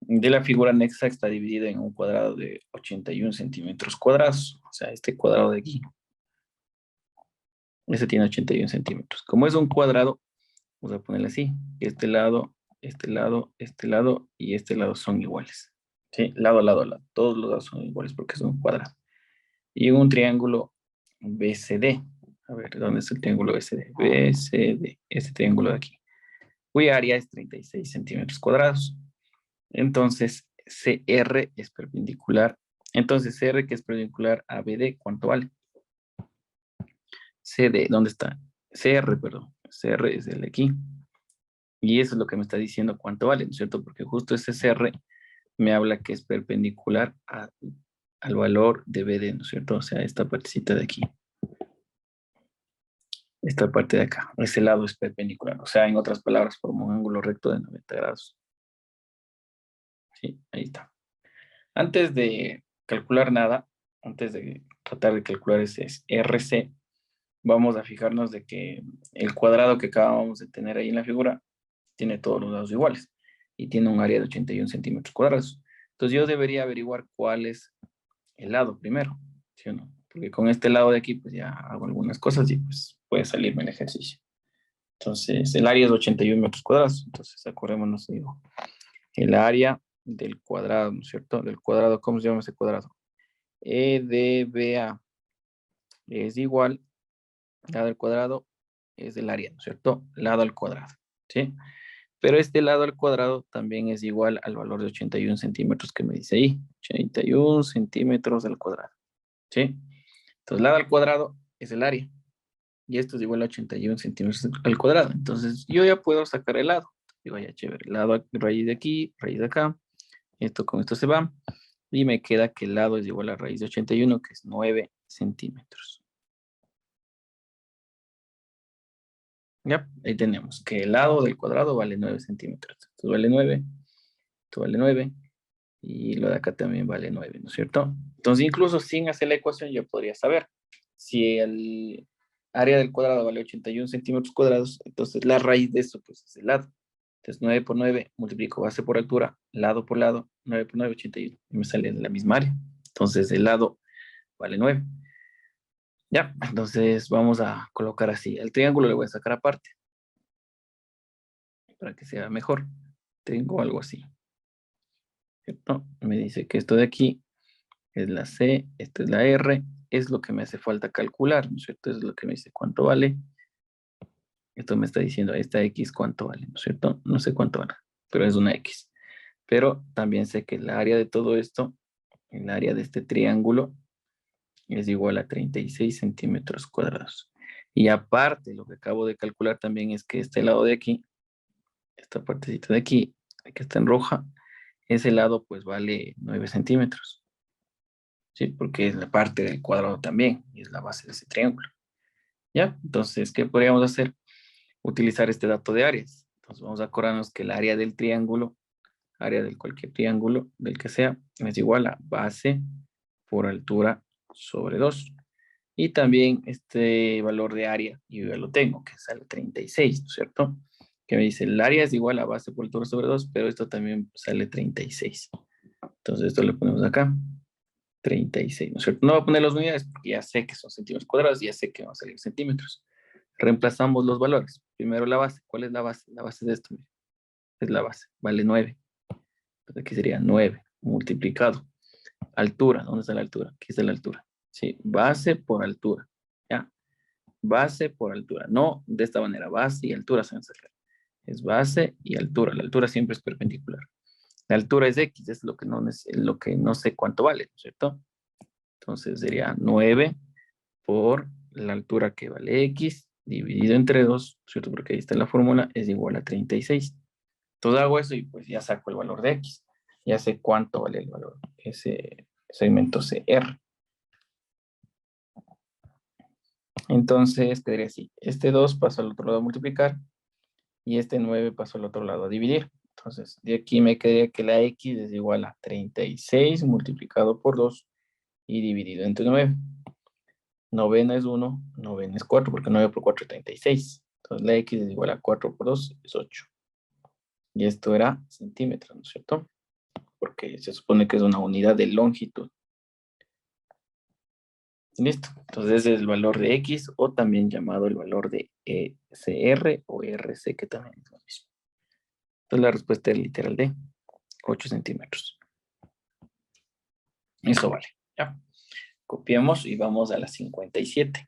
De la figura anexa está dividida en un cuadrado de 81 centímetros cuadrados. O sea, este cuadrado de aquí. Este tiene 81 centímetros. Como es un cuadrado, vamos a ponerle así. Este lado, este lado, este lado y este lado son iguales. ¿sí? Lado a lado, lado. Todos los lados son iguales porque es un cuadrado. Y un triángulo BCD. A ver, ¿dónde es el triángulo BCD? BCD, este triángulo de aquí. Cuya área es 36 centímetros cuadrados. Entonces, CR es perpendicular. Entonces, CR que es perpendicular a BD, ¿cuánto vale? CD, ¿dónde está? CR, perdón. CR es el de aquí. Y eso es lo que me está diciendo cuánto vale, ¿no es cierto? Porque justo ese CR me habla que es perpendicular al valor de BD, ¿no es cierto? O sea, esta partecita de aquí. Esta parte de acá. Ese lado es perpendicular. O sea, en otras palabras, forma un ángulo recto de 90 grados. Sí, ahí está. Antes de calcular nada, antes de tratar de calcular ese RC, vamos a fijarnos de que el cuadrado que acabamos de tener ahí en la figura tiene todos los lados iguales y tiene un área de 81 centímetros cuadrados. Entonces yo debería averiguar cuál es el lado primero, ¿sí o no? Porque con este lado de aquí pues ya hago algunas cosas y pues puede salirme el ejercicio. Entonces el área es 81 metros cuadrados, entonces acordémonos, digo, el área del cuadrado, ¿no es cierto? Del cuadrado, ¿cómo se llama ese cuadrado? EDBA es igual, lado al cuadrado es el área, ¿no es cierto? Lado al cuadrado, ¿sí? Pero este lado al cuadrado también es igual al valor de 81 centímetros que me dice ahí. 81 centímetros al cuadrado, ¿sí? Entonces, lado al cuadrado es el área. Y esto es igual a 81 centímetros al cuadrado. Entonces, yo ya puedo sacar el lado. Digo, ya chévere. Lado, raíz de aquí, raíz de acá. Esto con esto se va. Y me queda que el lado es igual a raíz de 81, que es 9 centímetros. Ya, ahí tenemos que el lado del cuadrado vale 9 centímetros. Esto vale 9, esto vale 9, y lo de acá también vale 9, ¿no es cierto? Entonces, incluso sin hacer la ecuación, yo podría saber si el área del cuadrado vale 81 centímetros cuadrados, entonces la raíz de eso pues es el lado. Entonces, 9 por 9 multiplico base por altura, lado por lado, 9 por 9, 81. Y me sale en la misma área. Entonces, el lado vale 9. Ya, entonces vamos a colocar así. El triángulo le voy a sacar aparte para que sea mejor. Tengo algo así, ¿cierto? Me dice que esto de aquí es la C, esta es la R, es lo que me hace falta calcular, ¿no es cierto? Es lo que me dice cuánto vale. Esto me está diciendo esta X cuánto vale, ¿no es cierto? No sé cuánto vale, pero es una X. Pero también sé que el área de todo esto, el área de este triángulo, es igual a 36 centímetros cuadrados. Y aparte, lo que acabo de calcular también es que este lado de aquí, esta partecita de aquí, que está en roja, ese lado pues vale 9 centímetros. ¿Sí? Porque es la parte del cuadrado también y es la base de ese triángulo. ¿Ya? Entonces, ¿qué podríamos hacer? Utilizar este dato de áreas. Entonces, vamos a acordarnos que el área del triángulo, área de cualquier triángulo, del que sea, es igual a base por altura sobre 2. Y también este valor de área, yo ya lo tengo, que sale 36, ¿no es cierto? Que me dice, el área es igual a base por altura sobre 2, pero esto también sale 36. Entonces, esto lo ponemos acá. 36, ¿no es cierto? No voy a poner las unidades porque ya sé que son centímetros cuadrados y ya sé que van a salir centímetros. Reemplazamos los valores. Primero la base. ¿Cuál es la base? La base de esto, mire. Es la base. Vale 9. Entonces aquí sería 9 multiplicado. Altura. ¿Dónde está la altura? Aquí está la altura. Sí, base por altura. ¿Ya? Base por altura. No de esta manera. Base y altura se van a sacar. Es base y altura. La altura siempre es perpendicular. La altura es X. Es lo que no sé cuánto vale, ¿no es cierto? Entonces sería 9 por la altura que vale X dividido entre 2, ¿cierto? Porque ahí está la fórmula, es igual a 36. Entonces hago eso y pues ya saco el valor de X. Ya sé cuánto vale el valor, ese segmento CR. Entonces quedaría así. Este 2 pasó al otro lado a multiplicar y este 9 pasó al otro lado a dividir. Entonces de aquí me quedaría que la X es igual a 36 multiplicado por 2 y dividido entre 9. Novena es 1, novena es 4, porque 9 por 4 es 36. Entonces la X es igual a 4 por 2 es 8. Y esto era centímetros, ¿no es cierto? Porque se supone que es una unidad de longitud. Listo. Entonces ese es el valor de X o también llamado el valor de ECR o RC, que también es lo mismo. Entonces la respuesta es literal de 8 centímetros. Eso vale. Ya. Copiamos y vamos a la 57.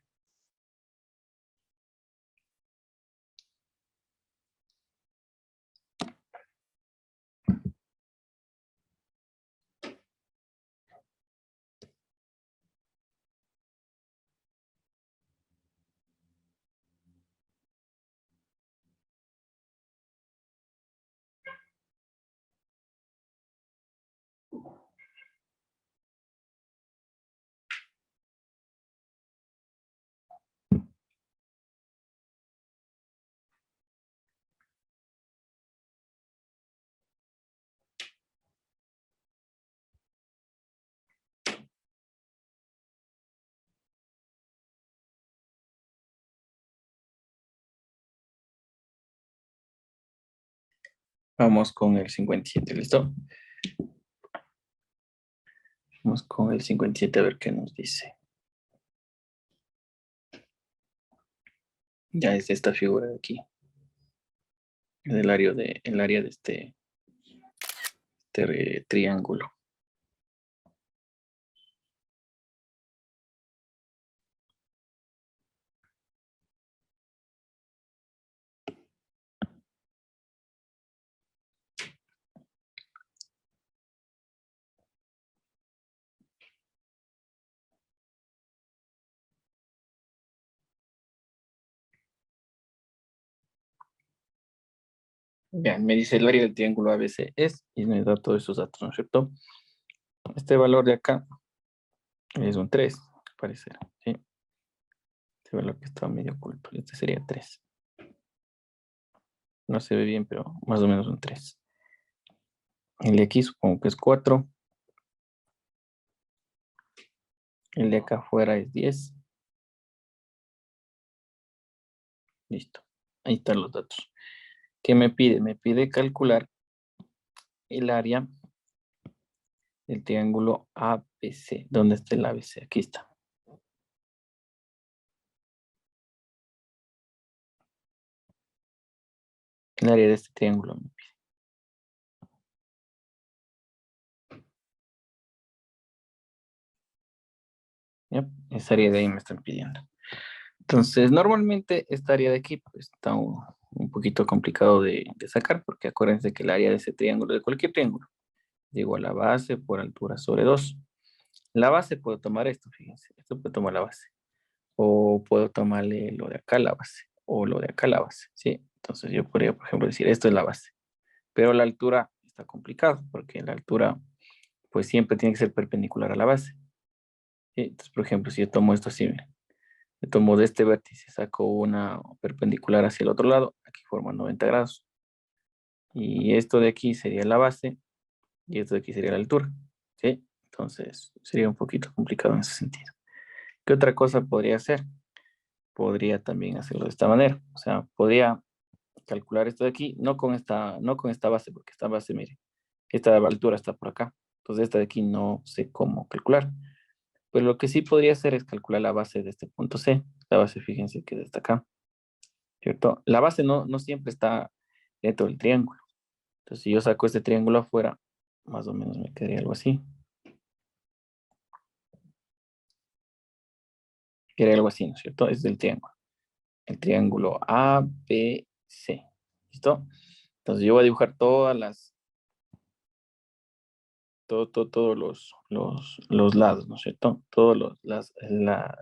Vamos con el 57, ¿listo? Vamos con el 57 a ver qué nos dice. Ya es esta figura de aquí. Es el área de este triángulo. Bien, me dice el área del triángulo ABC es, y me da todos esos datos, ¿no es cierto? Este valor de acá es un 3, al parecer, ¿sí? Este valor que estaba medio oculto, este sería 3. No se ve bien, pero más o menos un 3. El de aquí supongo que es 4. El de acá afuera es 10. Listo. Ahí están los datos. ¿Qué me pide? Me pide calcular el área del triángulo ABC. ¿Dónde está el ABC? Aquí está. El área de este triángulo me pide. ¿Ya? Esa área de ahí me están pidiendo. Entonces, normalmente esta área de aquí pues, está un poquito complicado de sacar porque acuérdense que el área de ese triángulo, de cualquier triángulo, es igual a la base por altura sobre 2. La base puedo tomar esto, fíjense. Esto puedo tomar la base. O puedo tomarle lo de acá la base. O lo de acá la base. ¿Sí? Entonces yo podría, por ejemplo, decir esto es la base. Pero la altura está complicado porque la altura pues siempre tiene que ser perpendicular a la base. ¿Sí? Entonces, por ejemplo, si yo tomo esto así, miren. Yo tomo de este vértice, saco una perpendicular hacia el otro lado, aquí forma 90 grados. Y esto de aquí sería la base y esto de aquí sería la altura. ¿Sí? Entonces sería un poquito complicado en ese sentido. ¿Qué otra cosa podría hacer? Podría también hacerlo de esta manera. O sea, podría calcular esto de aquí, no con esta base, porque esta base, mire, esta altura está por acá. Entonces esta de aquí no sé cómo calcular. Pero lo que sí podría hacer es calcular la base de este punto C. La base, fíjense que es esta acá. ¿Cierto? La base no siempre está dentro del triángulo. Entonces, si yo saco este triángulo afuera, más o menos me quedaría algo así. Quedaría algo así, ¿no es cierto? Es del triángulo. El triángulo ABC. ¿Listo? Entonces, yo voy a dibujar todos los lados, ¿no es cierto? Las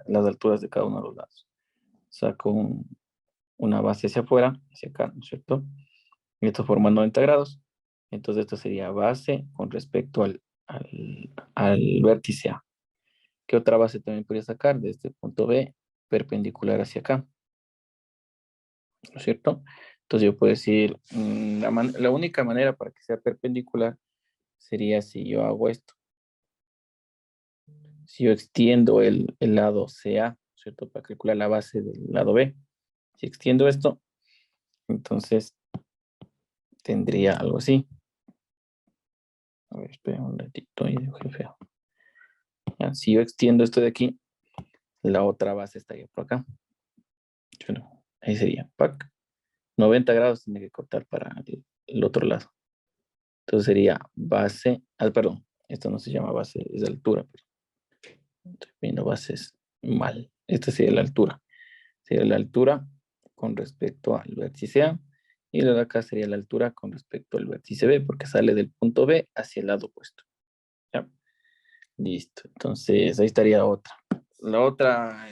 alturas de cada uno de los lados. Saco una base hacia afuera, hacia acá, ¿no es cierto? Y esto forma 90 grados. Entonces esto sería base con respecto al vértice A. ¿Qué otra base también podría sacar? De este punto B, perpendicular hacia acá, ¿no es cierto? Entonces yo puedo decir, la única manera para que sea perpendicular sería si yo hago esto. Si yo extiendo el lado CA, ¿cierto? Para calcular la base del lado B. Si extiendo esto, entonces tendría algo así. A ver, espera un ratito y dibujé feo. Ya, si yo extiendo esto de aquí, la otra base estaría por acá. Bueno, ahí sería, pac. 90 grados tiene que cortar para el otro lado. Entonces sería base, perdón, Esto no se llama base, es altura, pero estoy viendo bases mal. Esta sería la altura. Sería la altura con respecto al vértice A. Y la de acá sería la altura con respecto al vértice B, porque sale del punto B hacia el lado opuesto. ¿Ya? Listo. Entonces, ahí estaría otra. La otra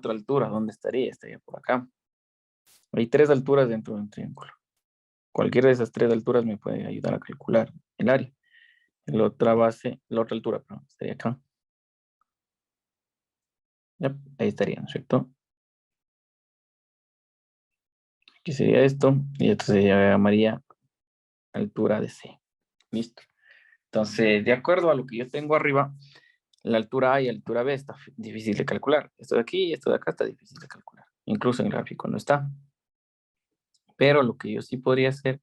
altura, ¿dónde estaría? Estaría por acá. Hay tres alturas dentro de un triángulo. Cualquiera de esas tres alturas me puede ayudar a calcular el área. La otra base, la otra altura, perdón, estaría acá. Yep, ahí estaría, ¿no es cierto? Aquí sería esto, y esto se llamaría altura de C. Listo. Entonces, de acuerdo a lo que yo tengo arriba, la altura A y altura B está difícil de calcular. Esto de aquí y esto de acá está difícil de calcular. Incluso en el gráfico no está. Pero lo que yo sí podría hacer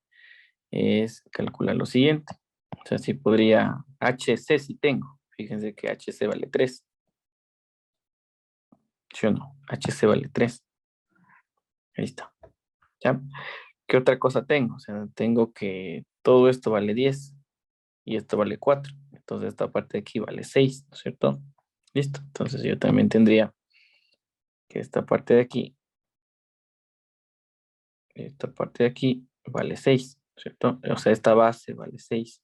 es calcular lo siguiente. O sea, sí podría, HC sí tengo. Fíjense que HC vale 3. ¿Sí o no? HC vale 3. Ahí está. ¿Ya? ¿Qué otra cosa tengo? O sea, tengo que todo esto vale 10 y esto vale 4. Entonces esta parte de aquí vale 6, ¿no es cierto? Listo. Entonces yo también tendría que esta parte de aquí, esta parte de aquí vale 6, ¿no es cierto? O sea, esta base vale 6.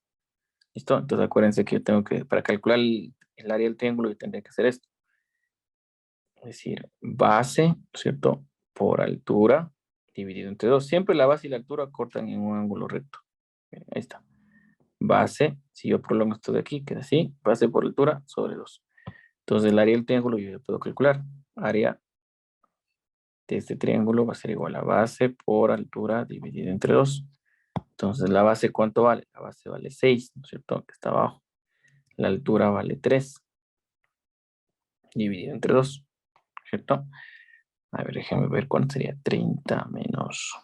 ¿Listo? Entonces acuérdense que yo tengo que, para calcular el área del triángulo, yo tendría que hacer esto. Es decir, base, ¿no es cierto? Por altura dividido entre 2. Siempre la base y la altura cortan en un ángulo recto. Ahí está. Base, si yo prolongo esto de aquí, queda así, base por altura sobre 2. Entonces el área del triángulo yo ya puedo calcular. Área de este triángulo va a ser igual a base por altura dividido entre 2. Entonces la base, ¿cuánto vale? La base vale 6, ¿no es cierto? Que está abajo. La altura vale 3 dividido entre 2, ¿cierto? A ver, déjame ver cuánto sería 30 menos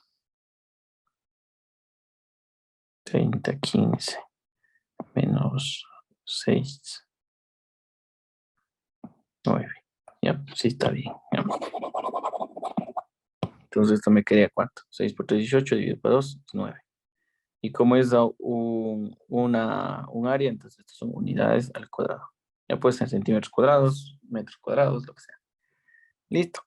30, 15 menos 6, 9. Ya, sí está bien. Ya. Entonces esto me quedaría ¿cuánto? 6 por 3, 18, dividido por 2, 9. Y como es un área, entonces estas son unidades al cuadrado. Ya puede ser centímetros cuadrados, metros cuadrados, lo que sea. Listo.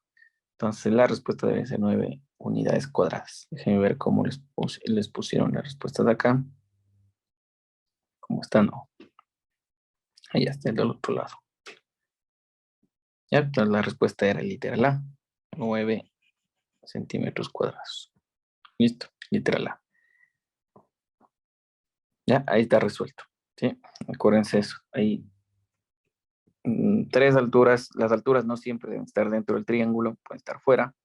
Entonces la respuesta debe ser 9 unidades cuadradas. Déjenme ver cómo les pusieron las respuestas de acá. ¿Cómo están? No. Ahí está del otro lado. Ya, entonces la respuesta era literal A. 9 centímetros cuadrados. Listo, literal A. Ya, ahí está resuelto. ¿Sí? Acuérdense eso. Ahí tres alturas. Las alturas no siempre deben estar dentro del triángulo, pueden estar fuera.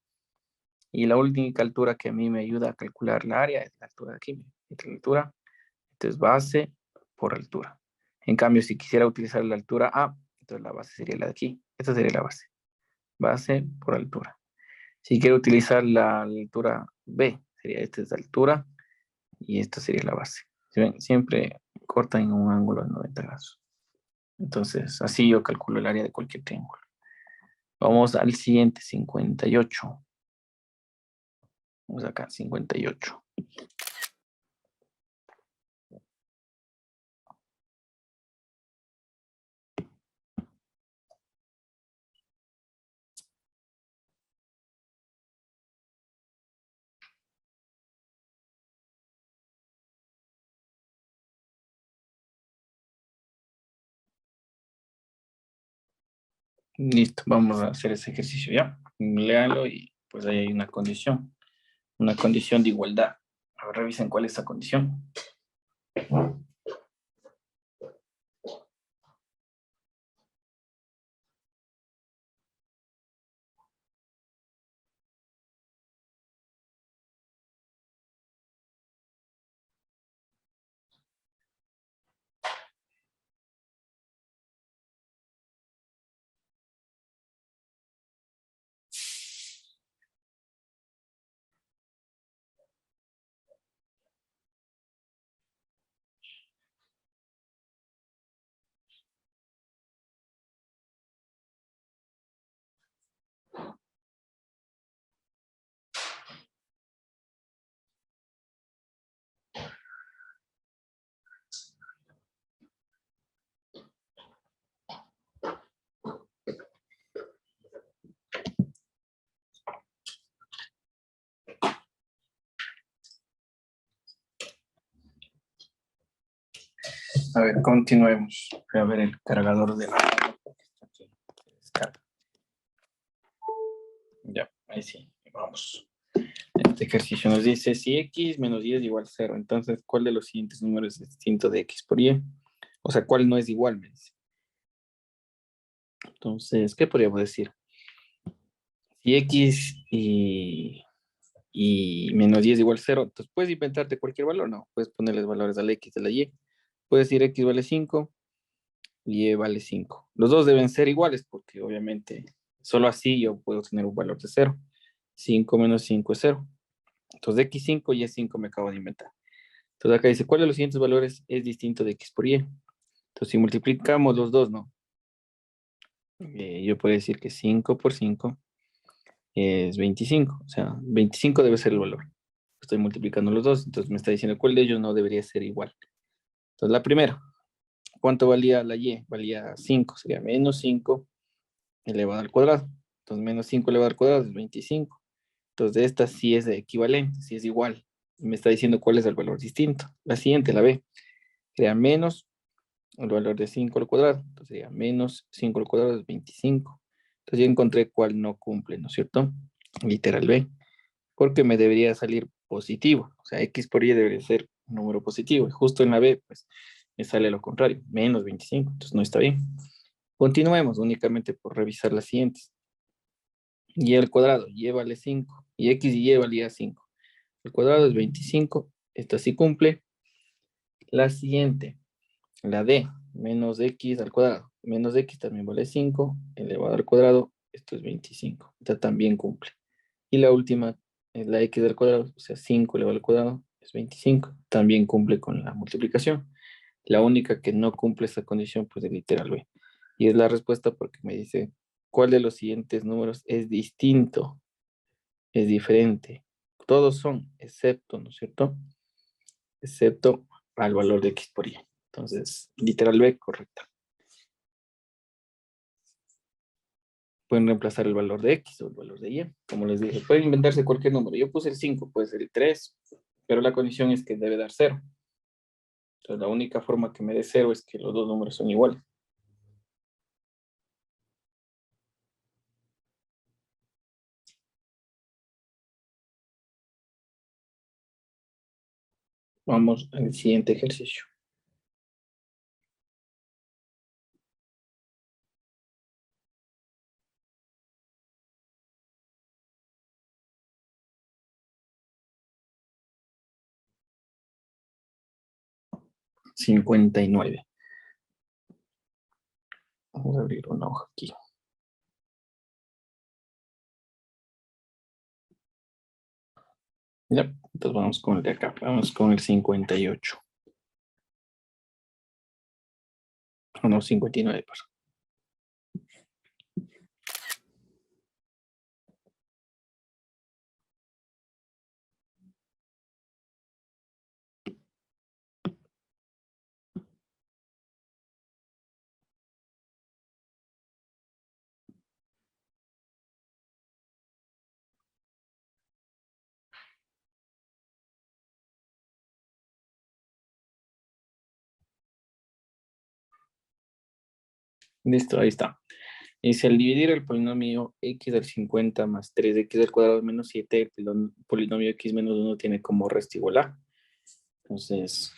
Y la única altura que a mí me ayuda a calcular la área es la altura de aquí. Esta altura, esta es base por altura. En cambio, si quisiera utilizar la altura A, entonces la base sería la de aquí. Esta sería la base. Base por altura. Si quiero utilizar la altura B, sería esta es la altura y esta sería la base. ¿Sí ven? Siempre cortan en un ángulo de 90 grados. Entonces, así yo calculo el área de cualquier triángulo. Vamos al siguiente, 58. Vamos acá, 58. Listo, vamos a hacer ese ejercicio ya. Léalo y pues ahí hay una condición de igualdad. A ver, revisen cuál es esa condición. A ver, continuemos. Voy a ver el cargador de la... Descarga. Ya, ahí sí, vamos. Este ejercicio nos dice si x menos y es igual a 0. Entonces, ¿cuál de los siguientes números es distinto de x por y? O sea, ¿cuál no es igual? Me dice. Entonces, ¿qué podríamos decir? Si x y menos y es igual a 0, entonces puedes inventarte cualquier valor, ¿no? Puedes ponerles valores al x de la y. Puedes decir x vale 5 y vale 5. Los dos deben ser iguales porque obviamente solo así yo puedo tener un valor de 0. 5 menos 5 es 0. Entonces x5 y y5 me acabo de inventar. Entonces acá dice, ¿cuál de los siguientes valores es distinto de x por y? Entonces si multiplicamos los dos, ¿no? Yo puedo decir que 5 por 5 es 25. O sea, 25 debe ser el valor. Estoy multiplicando los dos, entonces me está diciendo cuál de ellos no debería ser igual. Entonces la primera, ¿cuánto valía la y? Valía 5, sería menos 5 elevado al cuadrado. Entonces menos 5 elevado al cuadrado es 25. Entonces esta sí es equivalente, sí es igual. Me está diciendo cuál es el valor distinto. La siguiente, la B, sería menos el valor de 5 al cuadrado. Entonces sería menos 5 al cuadrado es 25. Entonces ya encontré cuál no cumple, ¿no es cierto? Literal B. Porque me debería salir positivo. O sea, x por y debería ser un número positivo. Y justo en la B, pues, me sale lo contrario, menos 25. Entonces no está bien. Continuemos únicamente por revisar las siguientes. Y al cuadrado, y vale 5. Y x y y valía 5. El cuadrado es 25. Esta sí cumple. La siguiente, la D, menos x al cuadrado. Menos x también vale 5. Elevado al cuadrado, esto es 25. Esta también cumple. Y la última es la x al cuadrado, o sea, 5 elevado al cuadrado es 25. También cumple con la multiplicación. La única que no cumple esta condición, pues es literal B. Y es la respuesta porque me dice, ¿cuál de los siguientes números es distinto? Es diferente. Todos son, excepto, ¿no es cierto? Excepto al valor de x por y. Entonces, literal B, correcta. Pueden reemplazar el valor de x o el valor de y. Como les dije, pueden inventarse cualquier número. Yo puse el 5, puede ser el 3, pero la condición es que debe dar 0. Entonces, la única forma que me dé 0 es que los dos números son iguales. Vamos al siguiente ejercicio. $59. Vamos a abrir una hoja aquí. Ya, entonces vamos con el de acá. Vamos con el 58. No, 59, perdón. Listo, ahí está. Dice, al dividir el polinomio x al 50 más 3x al cuadrado menos 7, el polinomio x menos 1 tiene como resta igual a. Entonces,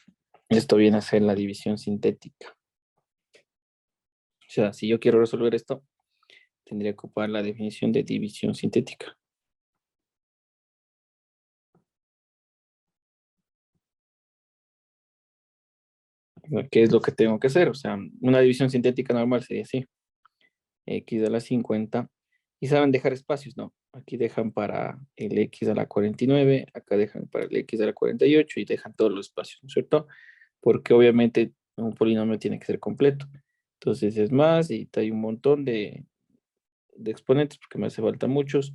esto viene a ser la división sintética. O sea, si yo quiero resolver esto, tendría que ocupar la definición de división sintética. ¿Qué es lo que tengo que hacer? O sea, una división sintética normal sería así. X a la 50. Y saben dejar espacios, ¿no? Aquí dejan para el X a la 49, acá dejan para el X a la 48 y dejan todos los espacios, ¿no es cierto? Porque obviamente un polinomio tiene que ser completo. Entonces es más y hay un montón de exponentes porque me hace falta muchos.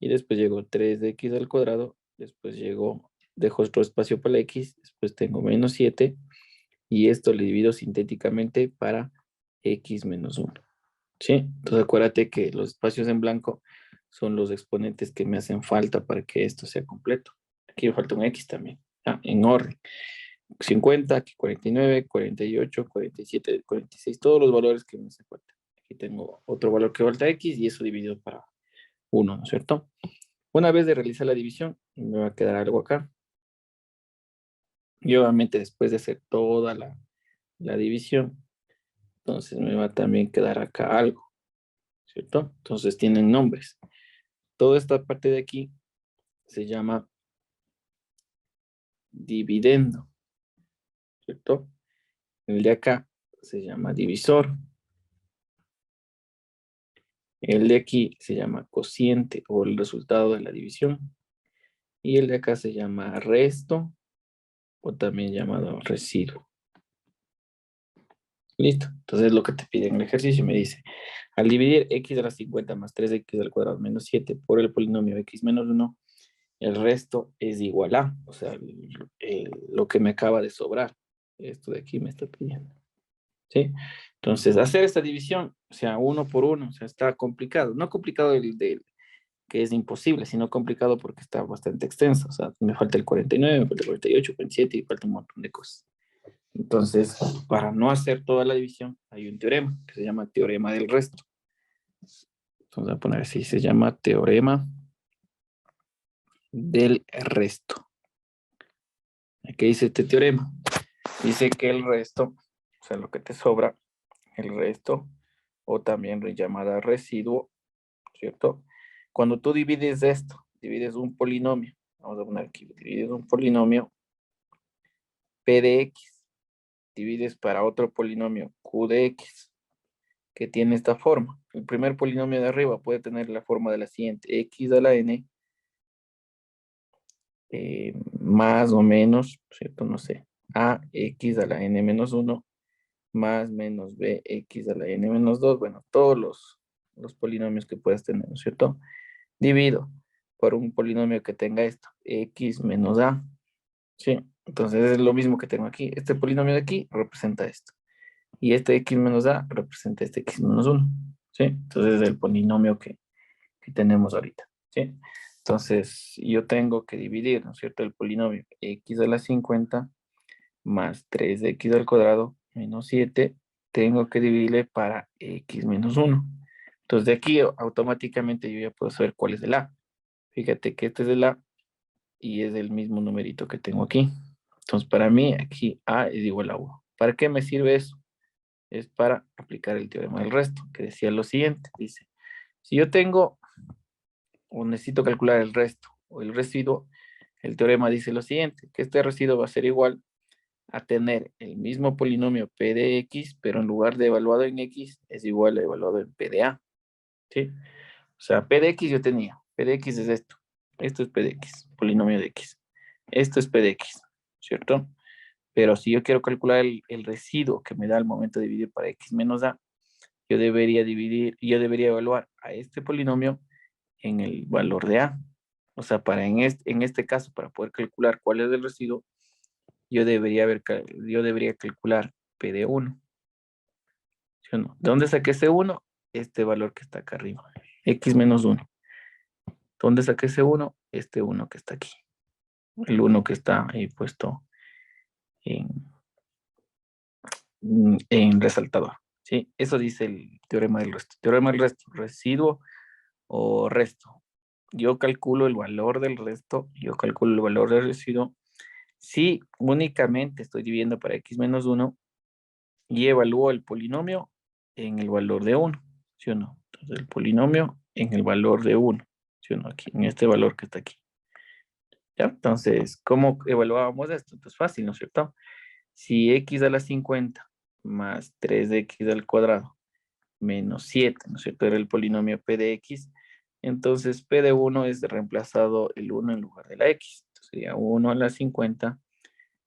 Y después llegó 3x al cuadrado, después llegó, dejo otro espacio para el X, después tengo menos 7 y esto le divido sintéticamente para X menos 1. ¿Sí? Entonces acuérdate que los espacios en blanco son los exponentes que me hacen falta para que esto sea completo. Aquí me falta un X también, en orden. 50, aquí 49, 48, 47, 46, todos los valores que me hace falta. Aquí tengo otro valor que falta X y eso dividido para 1, ¿no es cierto? Una vez de realizar la división, me va a quedar algo acá. Y obviamente después de hacer toda la división, entonces me va a también quedar acá algo, ¿cierto? Entonces tienen nombres. Toda esta parte de aquí se llama dividendo, ¿cierto? El de acá se llama divisor. El de aquí se llama cociente o el resultado de la división. Y el de acá se llama resto o también llamado residuo. Listo. Entonces lo que te pide en el ejercicio me dice, al dividir x a la 50 más 3x al cuadrado menos 7 por el polinomio x menos 1, el resto es igual a, o sea, lo que me acaba de sobrar. Esto de aquí me está pidiendo. ¿Sí? Entonces, hacer esta división, o sea, uno por uno, o sea, está complicado. No complicado que es imposible, sino complicado porque está bastante extenso. O sea, me falta el 49, me falta el 48, 47 y falta un montón de cosas. Entonces, para no hacer toda la división, hay un teorema que se llama teorema del resto. Entonces, voy a poner así, se llama teorema del resto. Aquí dice este teorema. Dice que el resto, o sea, lo que te sobra, el resto, o también llamada residuo, ¿cierto? Cuando tú divides esto, divides un polinomio, vamos a poner aquí, divides un polinomio P de X, divides para otro polinomio Q de X, que tiene esta forma. El primer polinomio de arriba puede tener la forma de la siguiente, X a la N, más o menos, ¿cierto? No sé, A X a la N menos 1, más menos B X a la N menos 2, bueno, todos los polinomios que puedas tener, ¿no es cierto? Divido por un polinomio que tenga esto, X menos A, ¿sí? Entonces es lo mismo que tengo aquí. Este polinomio de aquí representa esto. Y este X menos A representa este X menos 1, ¿sí? Entonces es el polinomio que tenemos ahorita, ¿sí? Entonces yo tengo que dividir, ¿no es cierto? El polinomio X a la 50 más 3x al cuadrado menos 7, tengo que dividirle para X menos 1. Entonces de aquí automáticamente yo ya puedo saber cuál es el A. Fíjate que este es el A y es el mismo numerito que tengo aquí. Entonces, para mí, aquí A es igual a 1. ¿Para qué me sirve eso? Es para aplicar el teorema del resto, que decía lo siguiente. Dice, si yo tengo o necesito calcular el resto o el residuo, el teorema dice lo siguiente, que este residuo va a ser igual a tener el mismo polinomio P de X, pero en lugar de evaluado en X, es igual a evaluado en P de A. ¿Sí? O sea, P de X yo tenía. P de X es esto. Esto es P de X, polinomio de X. Esto es P de X, ¿cierto? Pero si yo quiero calcular el residuo que me da al momento de dividir para X menos A, yo debería evaluar a este polinomio en el valor de A. O sea, en este caso, para poder calcular cuál es el residuo, yo debería calcular P de 1. ¿Sí o no? ¿De dónde saqué ese 1? Este valor que está acá arriba, X menos 1. ¿Dónde saqué ese 1? Este 1 que está aquí. El 1 que está ahí puesto en, en resaltador. ¿Sí? Eso dice el teorema del resto. Teorema del resto, residuo o resto. Yo calculo el valor del resto, yo calculo el valor del residuo. Si únicamente estoy dividiendo para X menos 1 y evalúo el polinomio en el valor de 1, ¿sí o no? Entonces el polinomio en el valor de 1, ¿sí o no? Aquí, en este valor que está aquí. ¿Ya? Entonces, ¿cómo evaluábamos esto? Entonces fácil, ¿no es cierto? Si X a la 50 más 3x al cuadrado menos 7, ¿no es cierto? Era el polinomio P de X. Entonces P de 1 es reemplazado el 1 en lugar de la X. Entonces sería 1 a la 50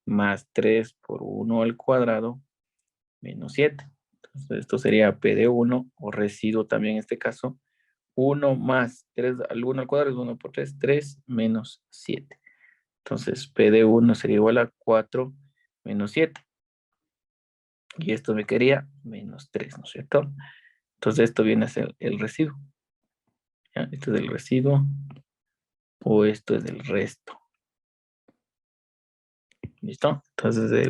más 3 por 1 al cuadrado menos 7. Entonces esto sería P de 1 o residuo también en este caso. 1 más 3 al 1 al cuadrado es 1 por 3, 3 menos 7. Entonces P de 1 sería igual a 4 menos 7. Y esto me quería menos 3, ¿no es cierto? Entonces esto viene a ser el residuo. ¿Ya? Esto es el residuo o esto es el resto. ¿Listo? Entonces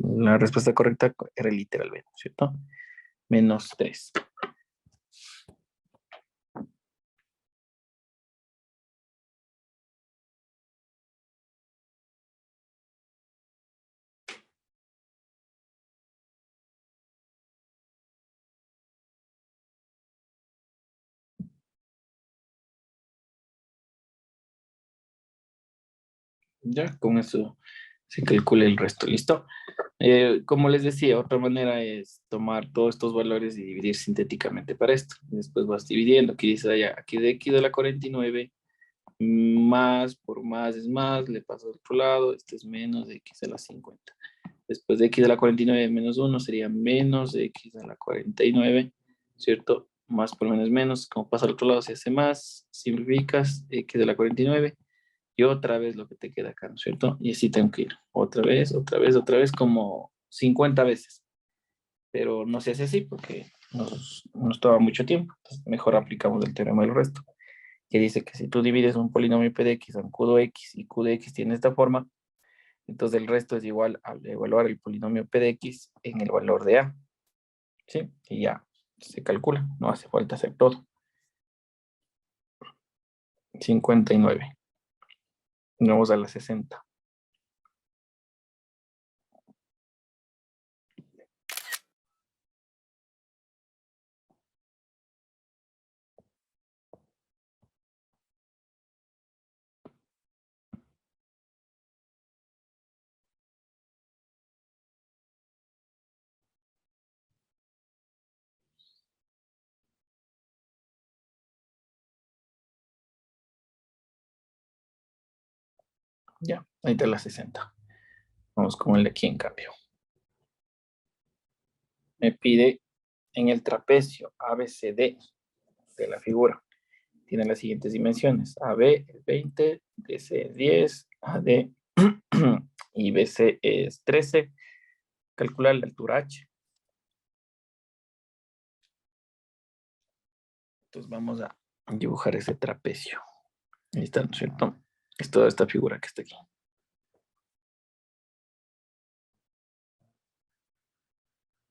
la respuesta correcta era el literal B, ¿no es cierto? Menos 3. Ya, con eso se calcula el resto, ¿listo? Como les decía, otra manera es tomar todos estos valores y dividir sintéticamente para esto. Después vas dividiendo, aquí dice allá, aquí de x a la 49, más por más es más, le paso al otro lado, este es menos de x a la 50. Después de x a la 49 menos 1 sería menos de x a la 49, ¿cierto? Más por menos menos, como pasa al otro lado se hace más, simplificas x a la 49 y otra vez lo que te queda acá, ¿no es cierto? Y así tengo que ir otra vez, otra vez, otra vez, como 50 veces. Pero no se hace así porque nos toma mucho tiempo. Entonces, mejor aplicamos el teorema del resto, que dice que si tú divides un polinomio p de x en q de x y q de x tiene esta forma, entonces el resto es igual a evaluar el polinomio p de x en el valor de a. ¿Sí? Y ya se calcula, no hace falta hacer todo. 59. Vamos a la 60. Ya, ahí está la 60. Vamos con el de aquí en cambio. Me pide en el trapecio ABCD de la figura. Tiene las siguientes dimensiones. AB es 20, DC es 10, AD y BC es 13. Calcular la altura H. Entonces vamos a dibujar ese trapecio. Ahí está, ¿no es cierto? Es toda esta figura que está aquí.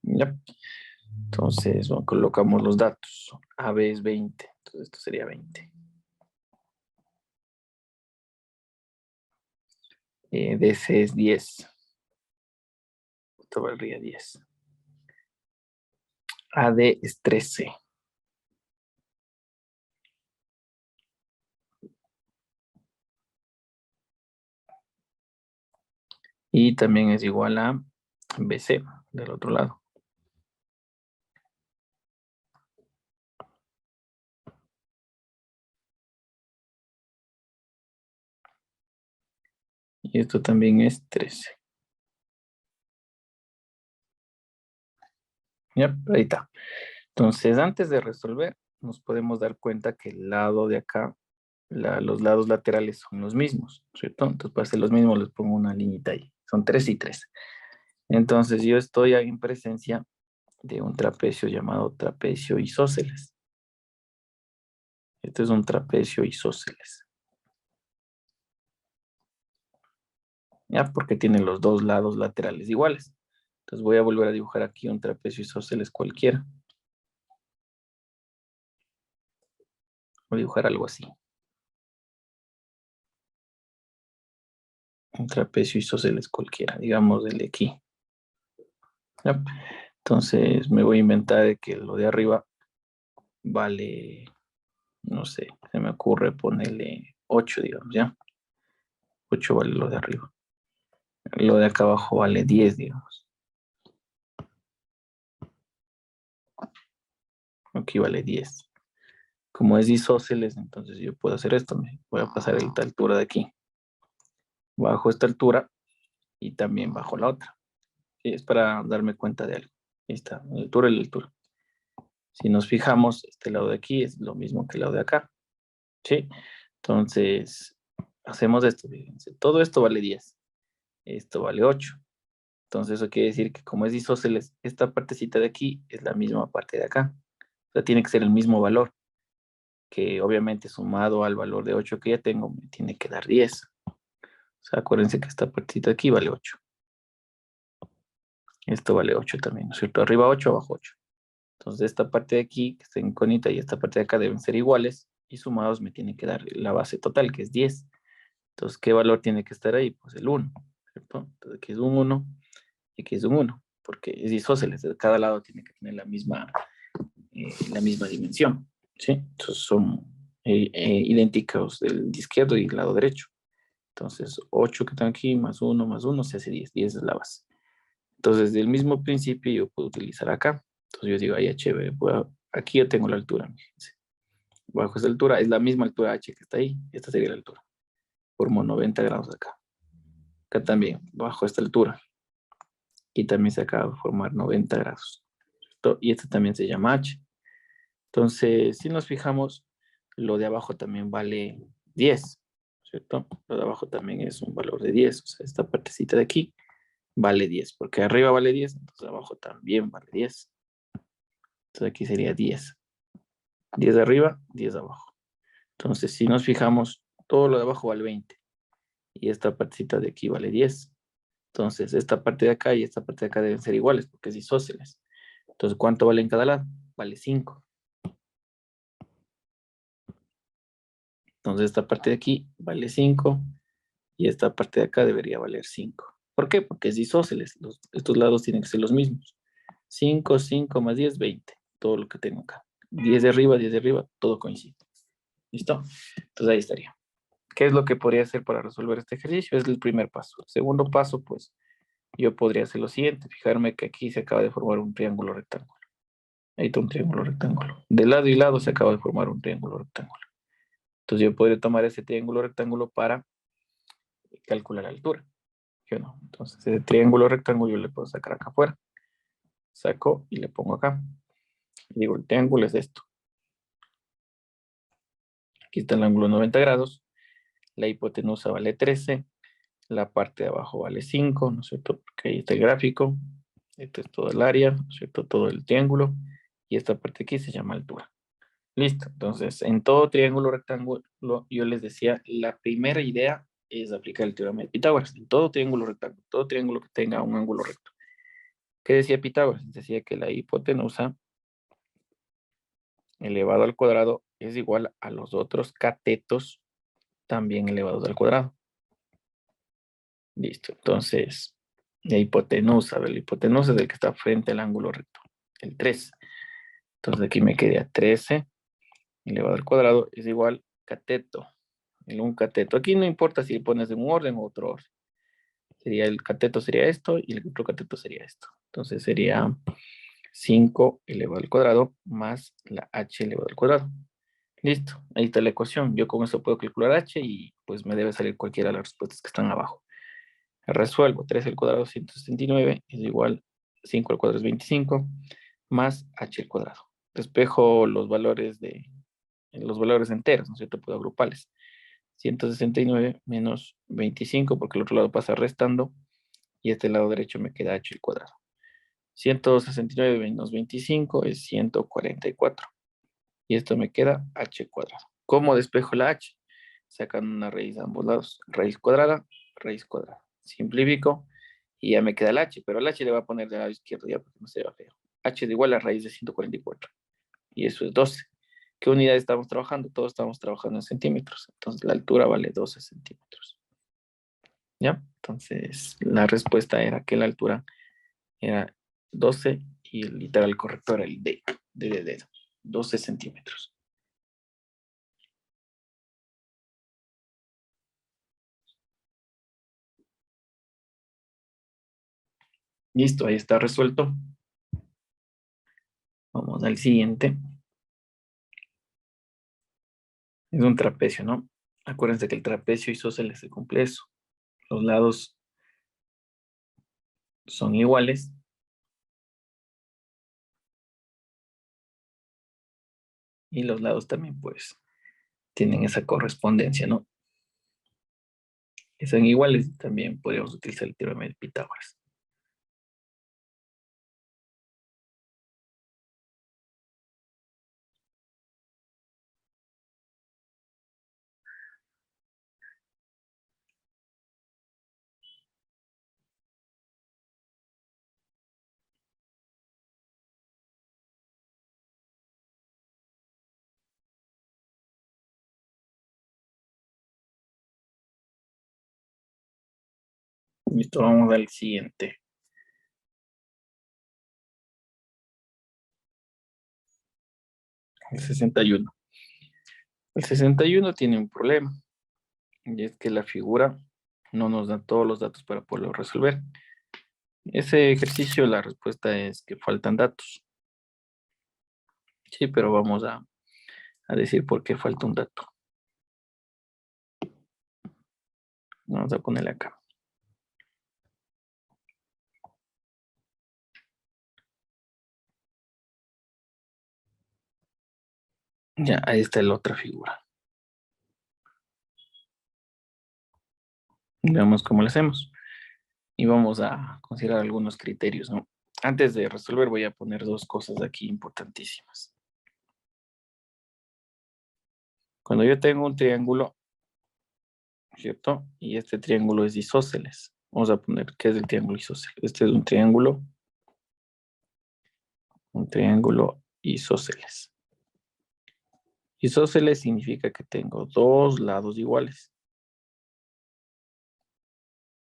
¿Ya? Entonces, bueno, colocamos los datos. AB es 20, entonces esto sería 20. DC es 10. Esto valdría 10. AD es 13. Y también es igual a BC del otro lado. Y esto también es 13. Ya, ahí está. Entonces, antes de resolver, nos podemos dar cuenta que el lado de acá, los lados laterales son los mismos, ¿cierto? Entonces, para hacer los mismos, les pongo una liñita ahí. Son 3 y 3. Entonces, yo estoy en presencia de un trapecio llamado trapecio isósceles. Este es un trapecio isósceles. ¿Ya? Porque tiene los dos lados laterales iguales. Entonces, voy a volver a dibujar aquí un trapecio isósceles cualquiera. Voy a dibujar algo así. Un trapecio isósceles cualquiera, digamos el de aquí. ¿Ya? Entonces me voy a inventar que lo de arriba vale, no sé, se me ocurre ponerle 8, digamos, ¿ya? 8 vale lo de arriba. Lo de acá abajo vale 10, digamos. Aquí vale 10. Como es isósceles, entonces yo puedo hacer esto. Me voy a pasar esta altura de aquí. Bajo esta altura y también bajo la otra. ¿Sí? Es para darme cuenta de algo. Ahí está, la altura y la altura. Si nos fijamos, este lado de aquí es lo mismo que el lado de acá. ¿Sí? Entonces, hacemos esto, fíjense. Todo esto vale 10. Esto vale 8. Entonces, eso quiere decir que como es isósceles, esta partecita de aquí es la misma parte de acá. O sea, tiene que ser el mismo valor, que obviamente sumado al valor de 8 que ya tengo, me tiene que dar 10. O sea, acuérdense que esta partita aquí vale 8. Esto vale 8 también, ¿no es cierto? Arriba 8, abajo 8. Entonces, esta parte de aquí, que está incógnita, y esta parte de acá deben ser iguales, y sumados me tiene que dar la base total, que es 10. Entonces, ¿qué valor tiene que estar ahí? Pues el 1, ¿cierto? Entonces, aquí es un 1, y aquí es un 1, porque es isósceles, de cada lado tiene que tener la misma dimensión, ¿sí? Entonces, son idénticos del izquierdo y el lado derecho. Entonces, 8 que están aquí, más 1 se hace 10. 10 es la base. Entonces, del mismo principio yo puedo utilizar acá. Entonces, yo digo, ahí chévere, aquí yo tengo la altura, fíjense. Bajo esa altura es la misma altura h que está ahí. Esta sería la altura. Formo 90 grados acá. Acá también, bajo esta altura. Y también se acaba de formar 90 grados. ¿Cierto? Y esta también se llama h. Entonces, si nos fijamos, lo de abajo también vale 10, ¿cierto? Lo de abajo también es un valor de 10. O sea, esta partecita de aquí vale 10, porque arriba vale 10, entonces abajo también vale 10. Entonces aquí sería 10. 10 de arriba, 10 de abajo. Entonces, si nos fijamos, todo lo de abajo vale 20. Y esta partecita de aquí vale 10. Entonces, esta parte de acá y esta parte de acá deben ser iguales, porque es isósceles. Entonces, ¿cuánto vale en cada lado? Vale 5. Entonces, esta parte de aquí vale 5 y esta parte de acá debería valer 5. ¿Por qué? Porque es isósceles. Estos lados tienen que ser los mismos. 5, 5 más 10, 20. Todo lo que tengo acá. 10 de arriba, todo coincide. ¿Listo? Entonces ahí estaría. ¿Qué es lo que podría hacer para resolver este ejercicio? Es el primer paso. El segundo paso, pues, yo podría hacer lo siguiente. Fijarme que aquí se acaba de formar un triángulo rectángulo. Ahí está un triángulo rectángulo. De lado y lado se acaba de formar un triángulo rectángulo. Entonces yo podría tomar ese triángulo rectángulo para calcular la altura. ¿Sí o no? Entonces ese triángulo rectángulo yo le puedo sacar acá afuera. Saco y le pongo acá. Digo, el triángulo es esto. Aquí está el ángulo 90 grados. La hipotenusa vale 13. La parte de abajo vale 5, ¿no es cierto? Porque ahí está el gráfico. Esto es todo el área, ¿no es cierto? Todo el triángulo. Y esta parte aquí se llama altura. Listo. Entonces, en todo triángulo rectángulo, yo les decía, la primera idea es aplicar el teorema de Pitágoras. En todo triángulo rectángulo, todo triángulo que tenga un ángulo recto. ¿Qué decía Pitágoras? Decía que la hipotenusa elevado al cuadrado es igual a los otros catetos también elevados al cuadrado. Listo. Entonces, la hipotenusa es el que está frente al ángulo recto, el 3. Entonces aquí me queda 13 elevado al cuadrado es igual cateto, el un cateto. Aquí no importa si pones en un orden u otro orden. Sería el cateto sería esto y el otro cateto sería esto. Entonces sería 5 elevado al cuadrado más la h elevado al cuadrado. Listo, ahí está la ecuación. Yo con eso puedo calcular h y pues me debe salir cualquiera de las respuestas que están abajo. Resuelvo 3 al cuadrado 169 es igual 5 al cuadrado es 25 más h al cuadrado. Despejo los valores enteros, ¿no es cierto? Puedo agruparles. 169 menos 25 porque el otro lado pasa restando y este lado derecho me queda h al cuadrado. 169 menos 25 es 144 y esto me queda h al cuadrado. ¿Cómo despejo la h? Sacando una raíz a ambos lados. Raíz cuadrada, raíz cuadrada. Simplifico y ya me queda el h, pero el h le va a poner del lado izquierdo ya porque no se va feo. H es igual a raíz de 144 y eso es 12. ¿Qué unidad estamos trabajando? Todos estamos trabajando en centímetros, entonces la altura vale 12 centímetros. ¿Ya? Entonces la respuesta era que la altura era 12 y el literal correcto era el D, de dedo, 12 centímetros. Listo, ahí está resuelto. Vamos al siguiente. Es un trapecio, ¿no? Acuérdense que el trapecio isósceles se cumple eso. Los lados son iguales. Y los lados también, pues, tienen esa correspondencia, ¿no? Que son iguales, también podríamos utilizar el teorema de Pitágoras. Listo, vamos al siguiente. El 61. El 61 tiene un problema, y es que la figura no nos da todos los datos para poderlo resolver. Ese ejercicio, la respuesta es que faltan datos. Sí, pero vamos a decir por qué falta un dato. Vamos a ponerle acá. Ya, ahí está la otra figura. Veamos cómo lo hacemos. Y vamos a considerar algunos criterios, ¿no? Antes de resolver voy a poner dos cosas aquí importantísimas. Cuando yo tengo un triángulo, ¿cierto? Y este triángulo es isósceles. Vamos a poner, ¿qué es el triángulo isósceles? Este es un triángulo isósceles. Isósceles significa que tengo dos lados iguales.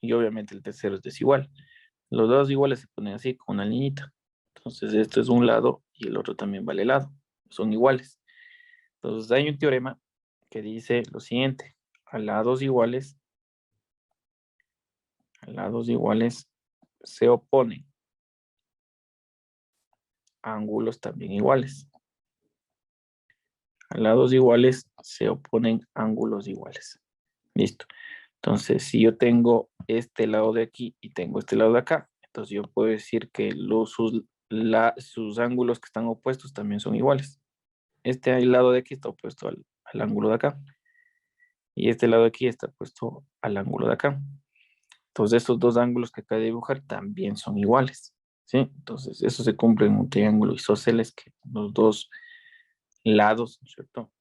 Y obviamente el tercero es desigual. Los lados iguales se ponen así, con una liñita. Entonces, esto es un lado y el otro también vale lado. Son iguales. Entonces, hay un teorema que dice lo siguiente. A lados iguales se oponen ángulos también iguales. A lados iguales se oponen ángulos iguales. Listo. Entonces, si yo tengo este lado de aquí y tengo este lado de acá, entonces yo puedo decir que sus ángulos que están opuestos también son iguales. Este lado de aquí está opuesto al ángulo de acá. Y este lado de aquí está opuesto al ángulo de acá. Entonces, estos dos ángulos que acabo de dibujar también son iguales. ¿Sí? Entonces, eso se cumple en un triángulo isósceles que los dos lados, ¿no es cierto?,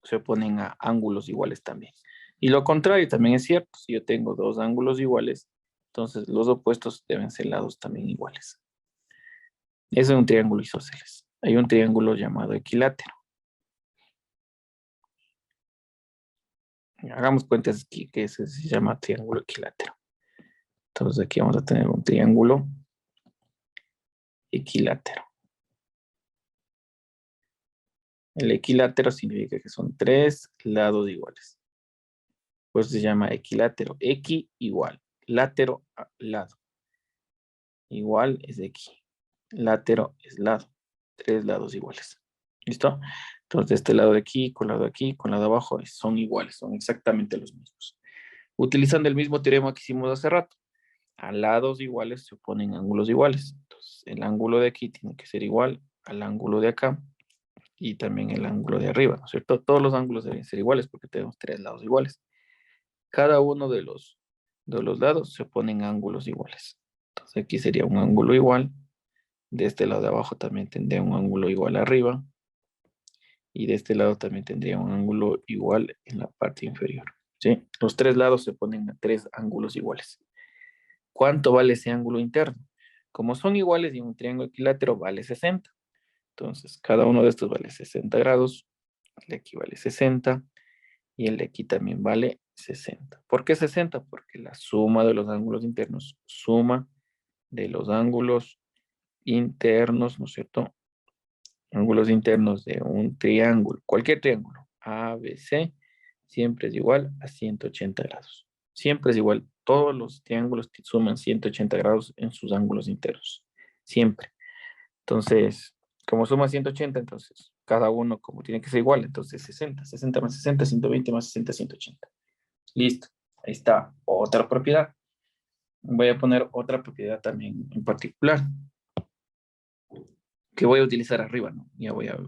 se oponen a ángulos iguales también. Y lo contrario también es cierto. Si yo tengo dos ángulos iguales, entonces los opuestos deben ser lados también iguales. Ese es un triángulo isósceles. Hay un triángulo llamado equilátero. Hagamos cuentas aquí que ese se llama triángulo equilátero. Entonces aquí vamos a tener un triángulo equilátero. El equilátero significa que son tres lados iguales. Pues se llama equilátero. Equi igual. Látero a lado. Igual es equi. Látero es lado. Tres lados iguales. ¿Listo? Entonces este lado de aquí, con lado de aquí, con lado de abajo son iguales. Son exactamente los mismos. Utilizando el mismo teorema que hicimos hace rato. A lados iguales se oponen ángulos iguales. Entonces el ángulo de aquí tiene que ser igual al ángulo de acá. Y también el ángulo de arriba, ¿no es cierto? Todos los ángulos deben ser iguales porque tenemos tres lados iguales. Cada uno de los lados se oponen ángulos iguales. Entonces aquí sería un ángulo igual. De este lado de abajo también tendría un ángulo igual arriba. Y de este lado también tendría un ángulo igual en la parte inferior. ¿Sí? Los tres lados se ponen a tres ángulos iguales. ¿Cuánto vale ese ángulo interno? Como son iguales y un triángulo equilátero vale 60. Entonces, cada uno de estos vale 60 grados. El de aquí vale 60 y el de aquí también vale 60. ¿Por qué 60? Porque la suma de los ángulos internos, suma de los ángulos internos, ¿no es cierto? Ángulos internos de un triángulo, cualquier triángulo, ABC, siempre es igual a 180 grados. Siempre es igual. Todos los triángulos suman 180 grados en sus ángulos internos. Siempre. Entonces, como suma 180, entonces cada uno como tiene que ser igual, entonces 60, 60 más 60, 120 más 60, 180. Listo. Ahí está otra propiedad. Voy a poner otra propiedad también en particular que voy a utilizar arriba, ¿no?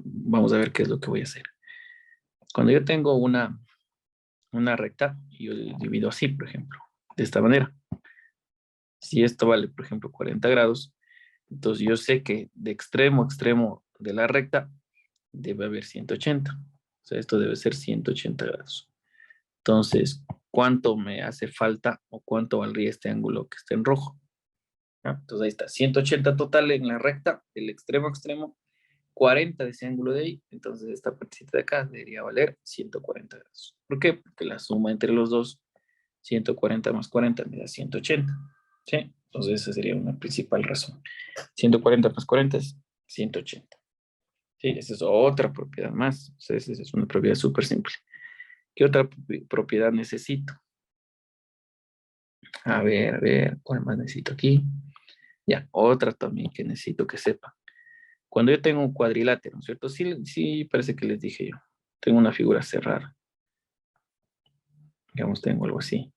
Vamos a ver qué es lo que voy a hacer. Cuando yo tengo una recta, yo divido así, por ejemplo, de esta manera. Si esto vale, por ejemplo, 40 grados, entonces yo sé que de extremo a extremo de la recta debe haber 180. O sea, esto debe ser 180 grados. Entonces, ¿cuánto me hace falta o cuánto valdría este ángulo que está en rojo? ¿Ya? Entonces ahí está, 180 total en la recta, del extremo a extremo, 40 de ese ángulo de ahí, entonces esta partecita de acá debería valer 140 grados. ¿Por qué? Porque la suma entre los dos 140 más 40 me da 180. ¿Sí? Entonces esa sería una principal razón. 140 más 40 es 180. Sí, esa es otra propiedad más. Entonces esa es una propiedad súper simple. ¿Qué otra propiedad necesito? A ver, ¿cuál más necesito aquí? Ya, otra también que necesito que sepa. Cuando yo tengo un cuadrilátero, ¿no es cierto? Sí, sí, parece que les dije yo. Tengo una figura cerrada. Digamos, tengo algo así.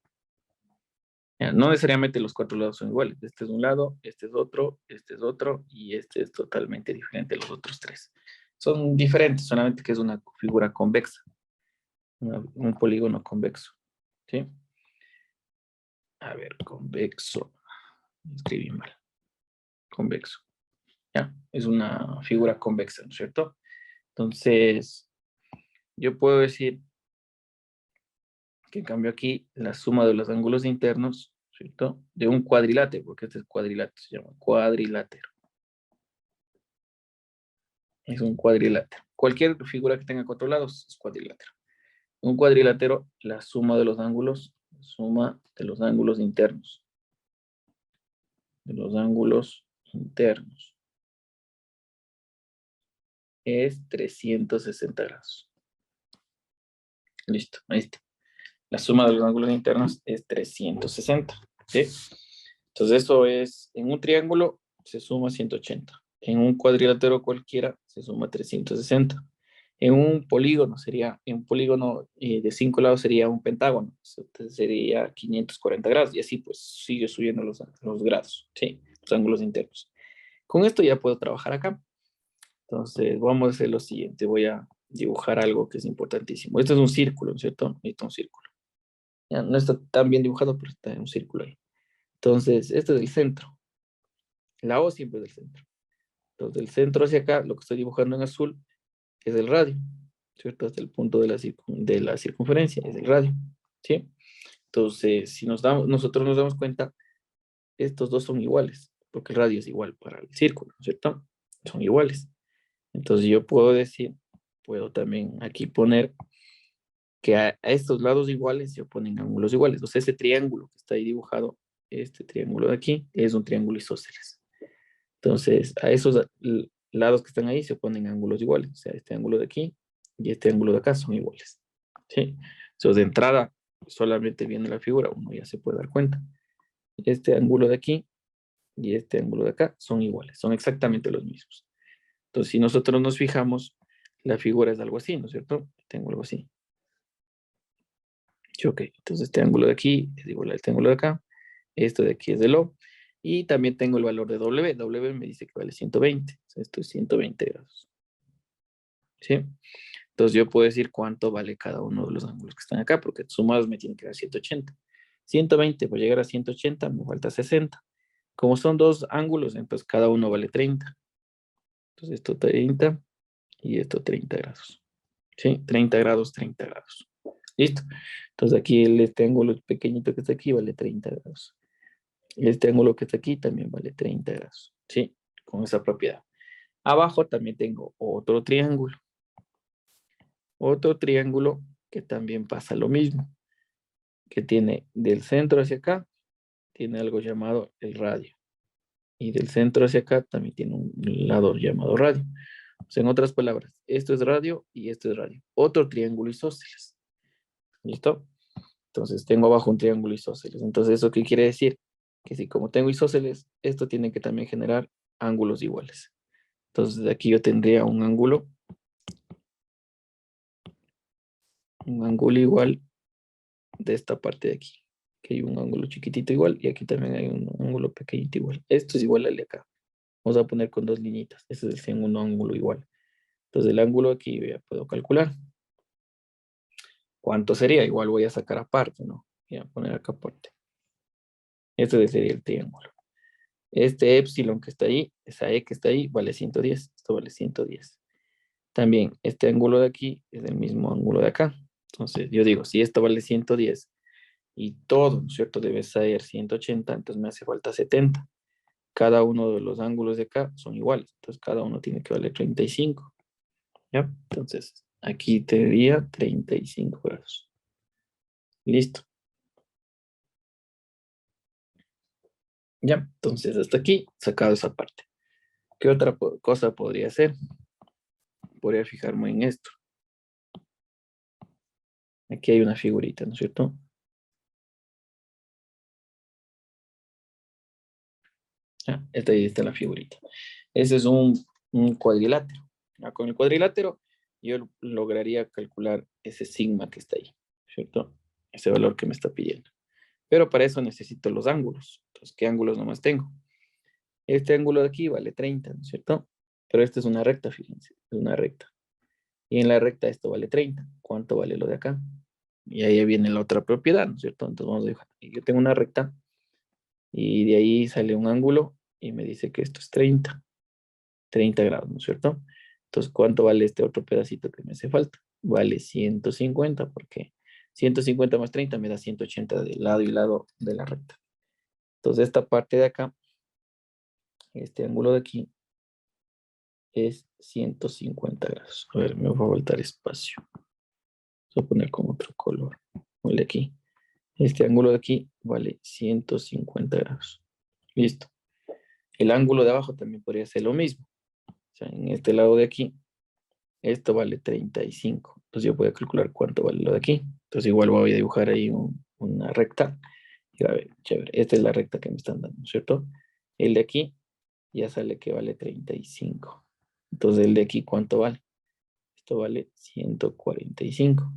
Ya, no necesariamente los cuatro lados son iguales. Este es un lado, este es otro y este es totalmente diferente de los otros tres. Son diferentes, solamente que es una figura convexa, un polígono convexo. ¿Sí? A ver, convexo. Escribí mal. Convexo. Ya, es una figura convexa, ¿no es cierto? Entonces, yo puedo decir que en cambio aquí la suma de los ángulos internos, ¿cierto? De un cuadrilátero, porque este es cuadrilátero, se llama cuadrilátero. Es un cuadrilátero. Cualquier figura que tenga cuatro lados es cuadrilátero. Un cuadrilátero, la suma de los ángulos, internos. De los ángulos internos. Es 360 grados. Listo, ahí está. La suma de los ángulos internos es 360. ¿Sí? Entonces eso es, en un triángulo se suma 180. En un cuadrilátero cualquiera se suma 360. En un polígono de 5 lados sería un pentágono. Entonces sería 540 grados y así pues sigue subiendo los grados, ¿sí? Los ángulos internos. Con esto ya puedo trabajar acá. Entonces vamos a hacer lo siguiente. Voy a dibujar algo que es importantísimo. Este es un círculo, ¿cierto? Este es un círculo. Ya, no está tan bien dibujado, pero está en un círculo ahí. Entonces, este es el centro. La O siempre es del centro. Entonces, del centro hacia acá, lo que estoy dibujando en azul es el radio, ¿cierto? Hasta el punto de la circunferencia, es el radio, ¿sí? Entonces, si nosotros nos damos cuenta, estos dos son iguales, porque el radio es igual para el círculo, ¿cierto? Son iguales. Entonces, yo puedo también aquí poner que a estos lados iguales se oponen ángulos iguales. O sea, ese triángulo que está ahí dibujado, este triángulo de aquí, es un triángulo isósceles. Entonces, a esos lados que están ahí se oponen ángulos iguales. O sea, este ángulo de aquí y este ángulo de acá son iguales. ¿Sí? Entonces, de entrada, solamente viendo la figura, uno ya se puede dar cuenta. Este ángulo de aquí y este ángulo de acá son iguales, son exactamente los mismos. Entonces, si nosotros nos fijamos, la figura es algo así, ¿no es cierto? Tengo algo así. Sí, ok, entonces este ángulo de aquí es igual a este ángulo de acá. Esto de aquí es del O. Y también tengo el valor de W. W me dice que vale 120. O sea, esto es 120 grados. ¿Sí? Entonces yo puedo decir cuánto vale cada uno de los ángulos que están acá, porque sumados me tienen que dar 180. 120, para llegar a 180 me falta 60. Como son dos ángulos, entonces cada uno vale 30. Entonces esto 30 y esto 30 grados. ¿Sí? 30 grados, 30 grados. ¿Listo? Entonces aquí este ángulo pequeñito que está aquí vale 30 grados. Este ángulo que está aquí también vale 30 grados. ¿Sí? Con esa propiedad. Abajo también tengo otro triángulo. Otro triángulo que también pasa lo mismo. Que tiene del centro hacia acá, tiene algo llamado el radio. Y del centro hacia acá también tiene un lado llamado radio. O sea, en otras palabras, esto es radio y esto es radio. Otro triángulo isósceles. ¿Listo? Entonces tengo abajo un triángulo isósceles. Entonces, ¿eso qué quiere decir? Que si como tengo isósceles, esto tiene que también generar ángulos iguales. Entonces, aquí yo tendría un ángulo igual de esta parte de aquí. Que hay un ángulo chiquitito igual y aquí también hay un ángulo pequeñito igual. Esto es igual al de acá. Vamos a poner con dos liñitas. Este es el segundo ángulo igual. Entonces, el ángulo aquí yo ya puedo calcular. ¿Cuánto sería? Igual voy a sacar aparte, ¿no? Voy a poner acá aparte. Este sería el triángulo. Este epsilon que está ahí, esa E que está ahí, vale 110. Esto vale 110. También este ángulo de aquí es el mismo ángulo de acá. Entonces yo digo, si esto vale 110 y todo, ¿no es cierto? Debe ser 180, entonces me hace falta 70. Cada uno de los ángulos de acá son iguales. Entonces cada uno tiene que valer 35. ¿Ya? Entonces aquí tendría 35 grados. Listo. Ya, entonces hasta aquí, sacado esa parte. ¿Qué otra cosa podría ser? Podría fijarme en esto. Aquí hay una figurita, ¿no es cierto? Ah, ahí está la figurita. Ese es un cuadrilátero. Ah, con el cuadrilátero yo lograría calcular ese sigma que está ahí, ¿cierto? Ese valor que me está pidiendo. Pero para eso necesito los ángulos. Entonces, ¿qué ángulos nomás tengo? Este ángulo de aquí vale 30, ¿no es cierto? Pero esta es una recta, fíjense, es una recta. Y en la recta esto vale 30. ¿Cuánto vale lo de acá? Y ahí viene la otra propiedad, ¿no es cierto? Entonces vamos a dejar. Yo tengo una recta y de ahí sale un ángulo y me dice que esto es 30 grados, ¿no es cierto? Entonces, ¿cuánto vale este otro pedacito que me hace falta? Vale 150 porque 150 más 30 me da 180 de lado y lado de la recta. Entonces, esta parte de acá, este ángulo de aquí, es 150 grados. A ver, me va a faltar espacio. Voy a poner con otro color. Ponle aquí. Este ángulo de aquí vale 150 grados. Listo. El ángulo de abajo también podría ser lo mismo. O sea, en este lado de aquí, esto vale 35. Entonces yo voy a calcular cuánto vale lo de aquí. Entonces igual voy a dibujar ahí una recta. Y a ver, chévere. Esta es la recta que me están dando, ¿no es cierto? El de aquí ya sale que vale 35. Entonces el de aquí, ¿cuánto vale? Esto vale 145.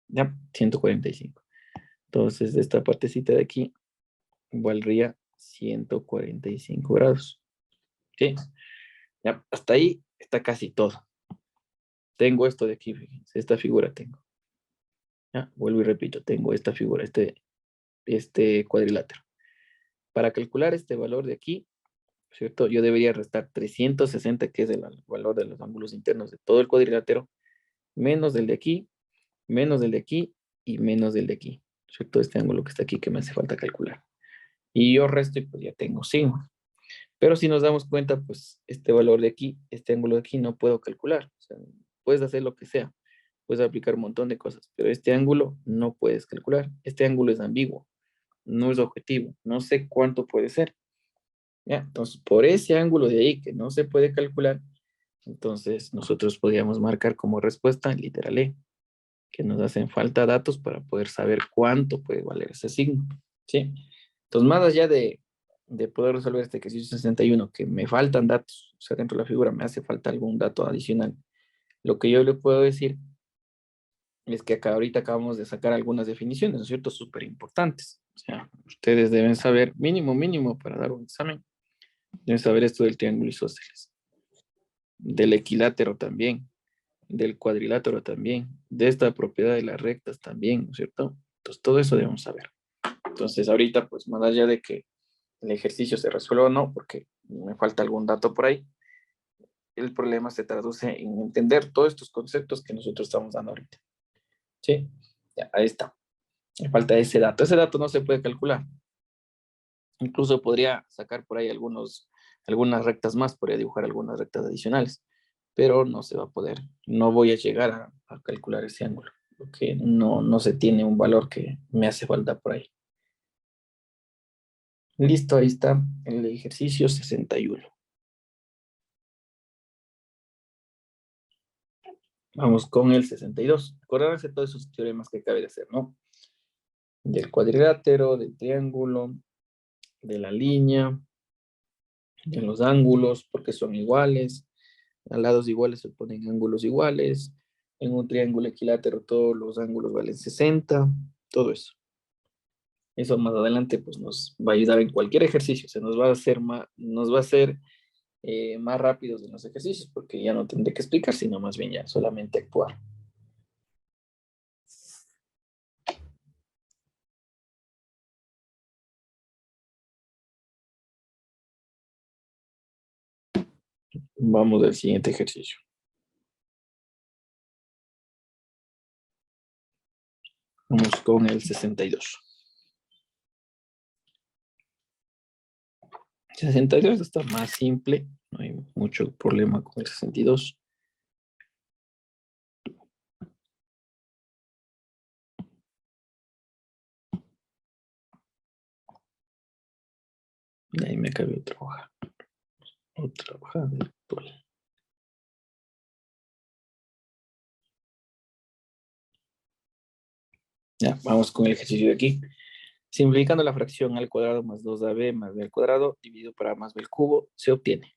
Ya, 145. Entonces esta partecita de aquí valdría 145 grados. ¿Sí? Ya, hasta ahí está casi todo. Tengo esto de aquí, fíjense, esta figura tengo. Ya, vuelvo y repito, tengo esta figura, este cuadrilátero. Para calcular este valor de aquí, ¿cierto? Yo debería restar 360, que es el valor de los ángulos internos de todo el cuadrilátero, menos del de aquí, menos del de aquí y menos del de aquí, ¿cierto? Este ángulo que está aquí que me hace falta calcular. Y yo resto y pues ya tengo sigma. Pero si nos damos cuenta, pues este valor de aquí, este ángulo de aquí no puedo calcular. O sea, puedes hacer lo que sea, puedes aplicar un montón de cosas, pero este ángulo no puedes calcular. Este ángulo es ambiguo, no es objetivo, no sé cuánto puede ser. ¿Ya? Entonces, por ese ángulo de ahí que no se puede calcular, entonces nosotros podríamos marcar como respuesta literal E, que nos hacen falta datos para poder saber cuánto puede valer ese signo. ¿Sí? Entonces, más allá de poder resolver este ejercicio 61, que me faltan datos, o sea, dentro de la figura me hace falta algún dato adicional, lo que yo le puedo decir es que acá ahorita acabamos de sacar algunas definiciones, ¿no es cierto? Súper importantes. O sea, ustedes deben saber, mínimo para dar un examen, deben saber esto del triángulo isósceles, del equilátero también, del cuadrilátero también, de esta propiedad de las rectas también, ¿no es cierto? Entonces, todo eso debemos saber. Entonces, ahorita, pues, más allá de que el ejercicio se resuelva o no, porque me falta algún dato por ahí, el problema se traduce en entender todos estos conceptos que nosotros estamos dando ahorita. ¿Sí? Ya, ahí está. Me falta ese dato. Ese dato no se puede calcular. Incluso podría sacar por ahí algunas rectas más, podría dibujar algunas rectas adicionales, pero no se va a poder. No voy a llegar a calcular ese ángulo, porque no se tiene un valor que me hace falta por ahí. Listo, ahí está el ejercicio 61. Vamos con el 62. Acordarse de todos esos teoremas que acabé de hacer, ¿no? Del cuadrilátero, del triángulo, de la línea, de los ángulos, porque son iguales. A lados iguales se ponen ángulos iguales. En un triángulo equilátero todos los ángulos valen 60. Todo eso. Eso más adelante pues nos va a ayudar en cualquier ejercicio. Se nos va a hacer más rápidos en los ejercicios porque ya no tendré que explicar, sino más bien ya solamente actuar. Vamos al siguiente ejercicio. Vamos con el 62. 62 está más simple, no hay mucho problema con el 62. Y ahí me cabe otra hoja. Otra hoja virtual. Ya, vamos con el ejercicio de aquí. Simplificando la fracción al cuadrado más 2ab más b al cuadrado dividido por a más b al cubo, se obtiene.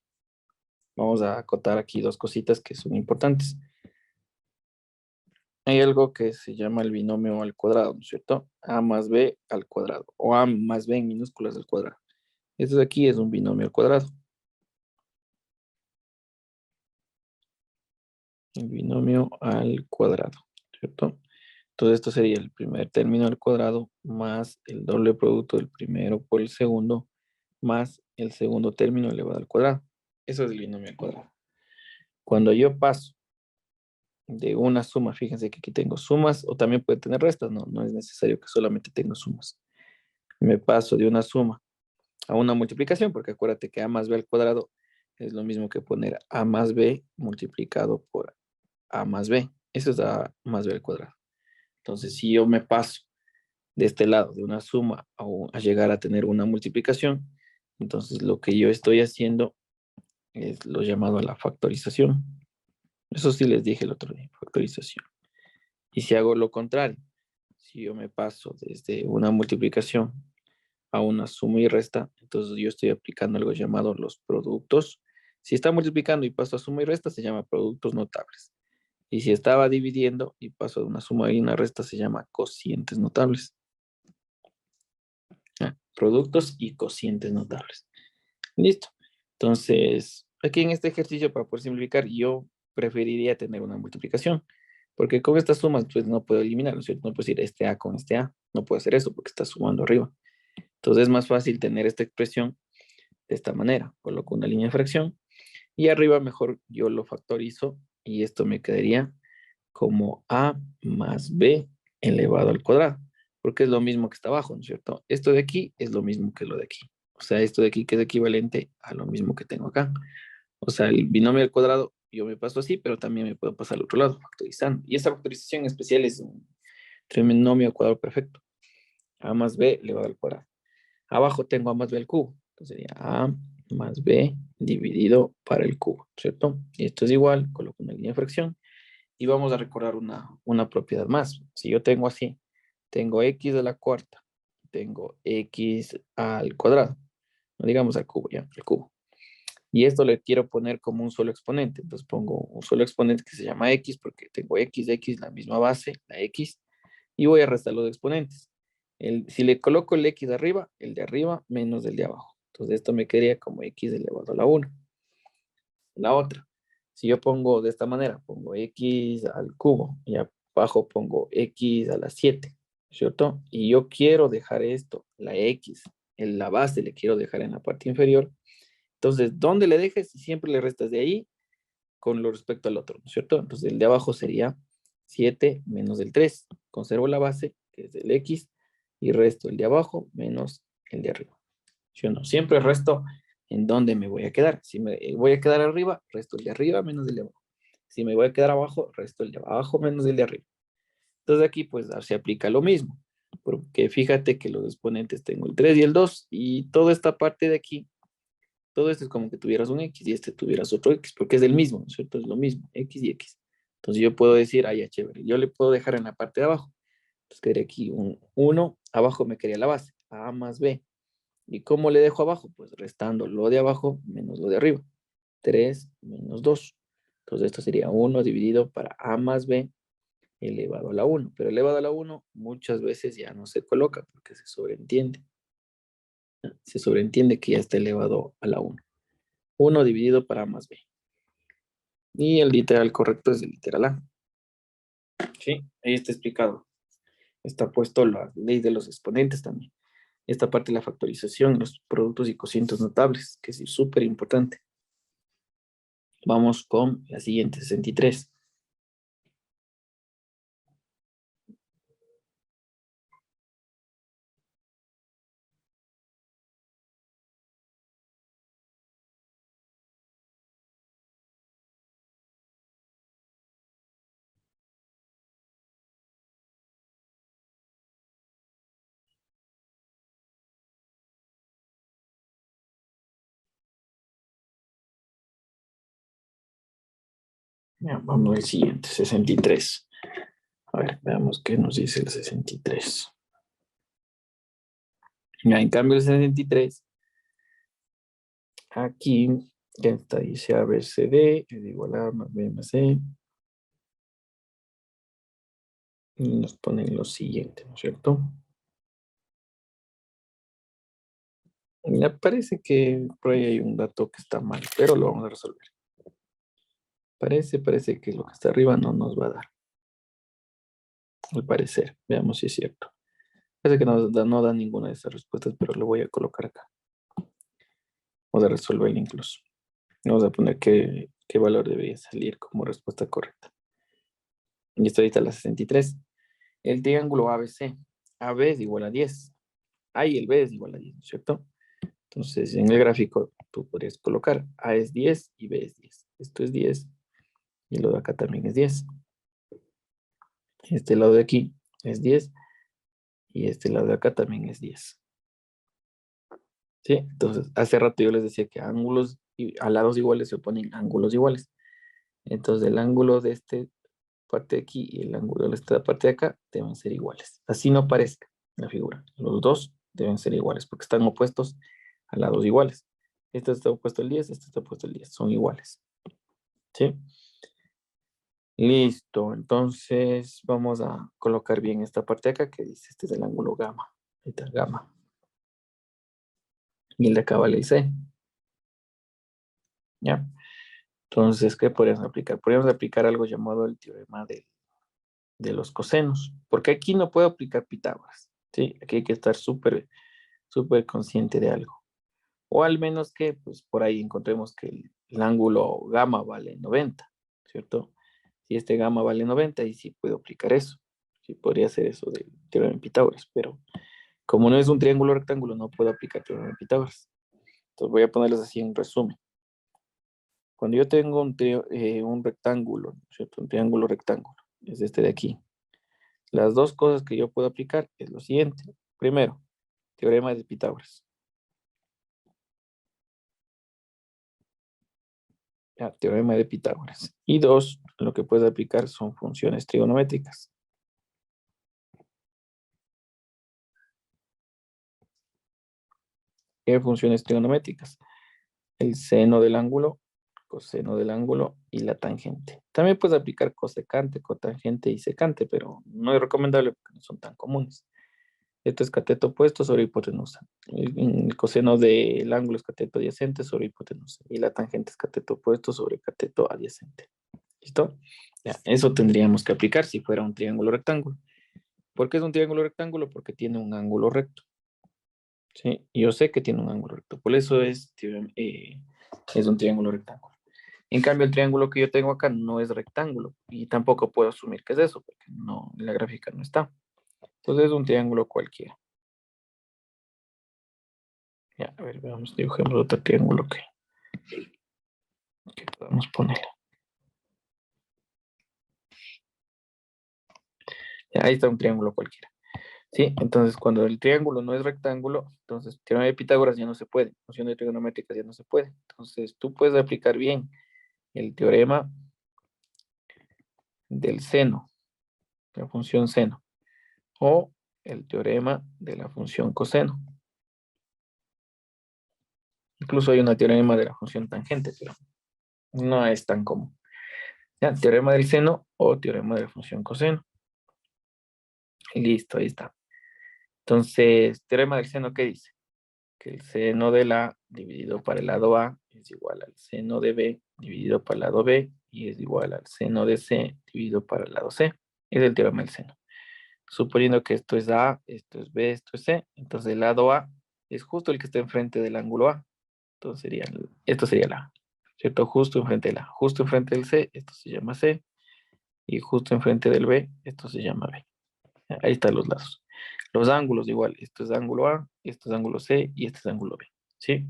Vamos a acotar aquí dos cositas que son importantes. Hay algo que se llama el binomio al cuadrado, ¿no es cierto? A más b al cuadrado, o a más b en minúsculas al cuadrado. Esto de aquí es un binomio al cuadrado. El binomio al cuadrado, ¿cierto? Entonces esto sería el primer término al cuadrado más el doble producto del primero por el segundo más el segundo término elevado al cuadrado. Eso es el binomio al cuadrado. Cuando yo paso de una suma, fíjense que aquí tengo sumas o también puede tener restas, no es necesario que solamente tenga sumas. Me paso de una suma a una multiplicación, porque acuérdate que a más b al cuadrado es lo mismo que poner a más b multiplicado por a más b. Eso es a más b al cuadrado. Entonces, si yo me paso de este lado, de una suma a llegar a tener una multiplicación, entonces lo que yo estoy haciendo es lo llamado a la factorización. Eso sí les dije el otro día, factorización. Y si hago lo contrario, si yo me paso desde una multiplicación a una suma y resta, entonces yo estoy aplicando algo llamado los productos. Si está multiplicando y paso a suma y resta, se llama productos notables. Y si estaba dividiendo y paso de una suma y una resta, se llama cocientes notables. Productos y cocientes notables. Listo. Entonces, aquí en este ejercicio, para poder simplificar, yo preferiría tener una multiplicación, porque con estas sumas, pues no puedo eliminar, ¿no es cierto? No puedo decir este A con este A, no puedo hacer eso porque está sumando arriba. Entonces es más fácil tener esta expresión de esta manera. Coloco una línea de fracción y arriba mejor yo lo factorizo y esto me quedaría como A más B elevado al cuadrado, porque es lo mismo que está abajo, ¿no es cierto? Esto de aquí es lo mismo que lo de aquí. O sea, esto de aquí que es equivalente a lo mismo que tengo acá. O sea, el binomio al cuadrado yo me paso así, pero también me puedo pasar al otro lado, factorizando. Y esta factorización especial es un trinomio al cuadrado perfecto. A más B elevado al cuadrado. Abajo tengo a más b al cubo. Entonces sería a más b dividido para el cubo, ¿cierto? Y esto es igual, coloco una línea de fracción y vamos a recordar una propiedad más. Si yo tengo así, tengo x a la cuarta, tengo x al cuadrado, no digamos al cubo, ya, al cubo. Y esto le quiero poner como un solo exponente. Entonces pongo un solo exponente que se llama x porque tengo x, la misma base, la x, y voy a restar los exponentes. Si le coloco el x de arriba, el de arriba menos el de abajo. Entonces esto me quedaría como x elevado a la 1. La otra, si yo pongo de esta manera, pongo x al cubo y abajo pongo x a la 7, ¿cierto? Y yo quiero dejar esto, la x, en la base le quiero dejar en la parte inferior. Entonces, ¿dónde le dejes? Siempre le restas de ahí con lo respecto al otro, ¿no es cierto? Entonces, el de abajo sería 7 menos el 3. Conservo la base, que es el x, y resto el de abajo menos el de arriba. ¿Sí o no? Siempre resto en dónde me voy a quedar. Si me voy a quedar arriba, resto el de arriba menos el de abajo. Si me voy a quedar abajo, resto el de abajo menos el de arriba. Entonces aquí pues se aplica lo mismo, porque fíjate que los exponentes tengo el 3 y el 2 y toda esta parte de aquí, todo esto es como que tuvieras un X y este tuvieras otro X, porque es el mismo, ¿no es cierto? Es lo mismo, X y X. Entonces yo puedo decir, ah, ya chévere, yo le puedo dejar en la parte de abajo. Entonces quedaría aquí un 1, abajo me quedaría la base, A más B. ¿Y cómo le dejo abajo? Pues restando lo de abajo menos lo de arriba. 3 menos 2. Entonces esto sería 1 dividido para A más B elevado a la 1. Pero elevado a la 1 muchas veces ya no se coloca porque se sobreentiende. Se sobreentiende que ya está elevado a la 1. 1 dividido para A más B. Y el literal correcto es el literal A. Sí, ahí está explicado. Está puesto la ley de los exponentes también. Esta parte de la factorización, los productos y cocientes notables, que es súper importante. Vamos con la siguiente, 63. Ya, vamos al siguiente, 63. A ver, veamos qué nos dice el 63. Ya, en cambio el 63, aquí, ya está, dice A, B, C, D, es igual a más B más C, y nos ponen lo siguiente, ¿no es cierto? Me parece que por ahí hay un dato que está mal, pero lo vamos a resolver. Parece que lo que está arriba no nos va a dar, al parecer. Veamos si es cierto. Parece que no da ninguna de esas respuestas, pero lo voy a colocar acá. Vamos a resolver incluso. Vamos a poner qué valor debería salir como respuesta correcta. Y esto ahorita la 63. El triángulo ABC. AB es igual a 10. A y el B es igual a 10, ¿no es cierto? Entonces, en el gráfico tú podrías colocar A es 10 y B es 10. Esto es 10 y lo de acá también es 10. Este lado de aquí es 10 y este lado de acá también es 10. ¿Sí? Entonces, hace rato yo les decía que ángulos a lados iguales se oponen ángulos iguales. Entonces, el ángulo de esta parte de aquí y el ángulo de esta parte de acá deben ser iguales. Así no parezca la figura. Los dos deben ser iguales porque están opuestos a lados iguales. Este está opuesto al 10, este está opuesto al 10. Son iguales. ¿Sí? Listo. Entonces, vamos a colocar bien esta parte de acá que dice, este es el ángulo gamma. Ahí está, gamma. Y el de acá vale C. ¿Ya? Entonces, ¿qué podríamos aplicar? Podríamos aplicar algo llamado el teorema de los cosenos, porque aquí no puedo aplicar Pitágoras, ¿sí? Aquí hay que estar súper consciente de algo. O al menos que, pues, por ahí encontremos que el ángulo gamma vale 90, ¿cierto? Si este gamma vale 90, y sí puedo aplicar eso. Sí podría hacer eso del teorema de Pitágoras, pero como no es un triángulo rectángulo, no puedo aplicar teorema de Pitágoras. Entonces voy a ponerlos así en resumen. Cuando yo tengo un rectángulo, ¿cierto? Un triángulo rectángulo, es este de aquí. Las dos cosas que yo puedo aplicar es lo siguiente. Primero, teorema de Pitágoras. Ya, teorema de Pitágoras. Y dos, lo que puedes aplicar son funciones trigonométricas. ¿Qué funciones trigonométricas? El seno del ángulo, coseno del ángulo y la tangente. También puedes aplicar cosecante, cotangente y secante, pero no es recomendable porque no son tan comunes. Esto es cateto opuesto sobre hipotenusa. El coseno del ángulo es cateto adyacente sobre hipotenusa. Y la tangente es cateto opuesto sobre cateto adyacente. ¿Listo? Ya, eso tendríamos que aplicar si fuera un triángulo rectángulo. ¿Por qué es un triángulo rectángulo? Porque tiene un ángulo recto. ¿Sí? Yo sé que tiene un ángulo recto. Por eso es un triángulo rectángulo. En cambio, el triángulo que yo tengo acá no es rectángulo. Y tampoco puedo asumir que es eso, porque no, en la gráfica no está. Entonces es un triángulo cualquiera. Ya, a ver, veamos, dibujemos otro triángulo que podemos poner. Ya, ahí está un triángulo cualquiera. Sí, entonces cuando el triángulo no es rectángulo, entonces teorema de Pitágoras ya no se puede, funciones trigonométricas ya no se puede. Entonces tú puedes aplicar bien el teorema del seno, la función seno, o el teorema de la función coseno. Incluso hay un teorema de la función tangente, pero no es tan común. Ya, teorema del seno o teorema de la función coseno. Listo, ahí está. Entonces, teorema del seno, ¿qué dice? Que el seno de la dividido para el lado A es igual al seno de B dividido para el lado B y es igual al seno de C dividido para el lado C. Es el teorema del seno. Suponiendo que esto es A, esto es B, esto es C, entonces el lado A es justo el que está enfrente del ángulo A. Entonces esto sería la A, ¿cierto? Justo enfrente del A. Justo enfrente del C, esto se llama C. Y justo enfrente del B, esto se llama B. Ahí están los lados. Los ángulos igual, esto es ángulo A, esto es ángulo C y este es ángulo B, ¿sí?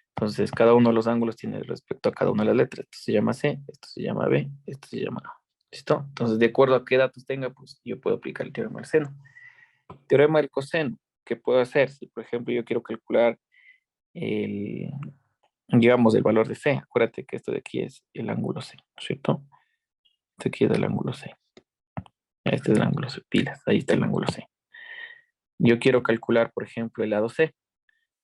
Entonces, cada uno de los ángulos tiene respecto a cada una de las letras. Esto se llama C, esto se llama B, esto se llama A. ¿Listo? Entonces, de acuerdo a qué datos tenga, pues yo puedo aplicar el teorema del seno. Teorema del coseno, ¿qué puedo hacer? Si, por ejemplo, yo quiero calcular el, digamos, el valor de C, acuérdate que esto de aquí es el ángulo C, ¿no es cierto? Este aquí es el ángulo C. Este es el ángulo C, pilas, ahí está el ángulo C. Yo quiero calcular, por ejemplo, el lado C,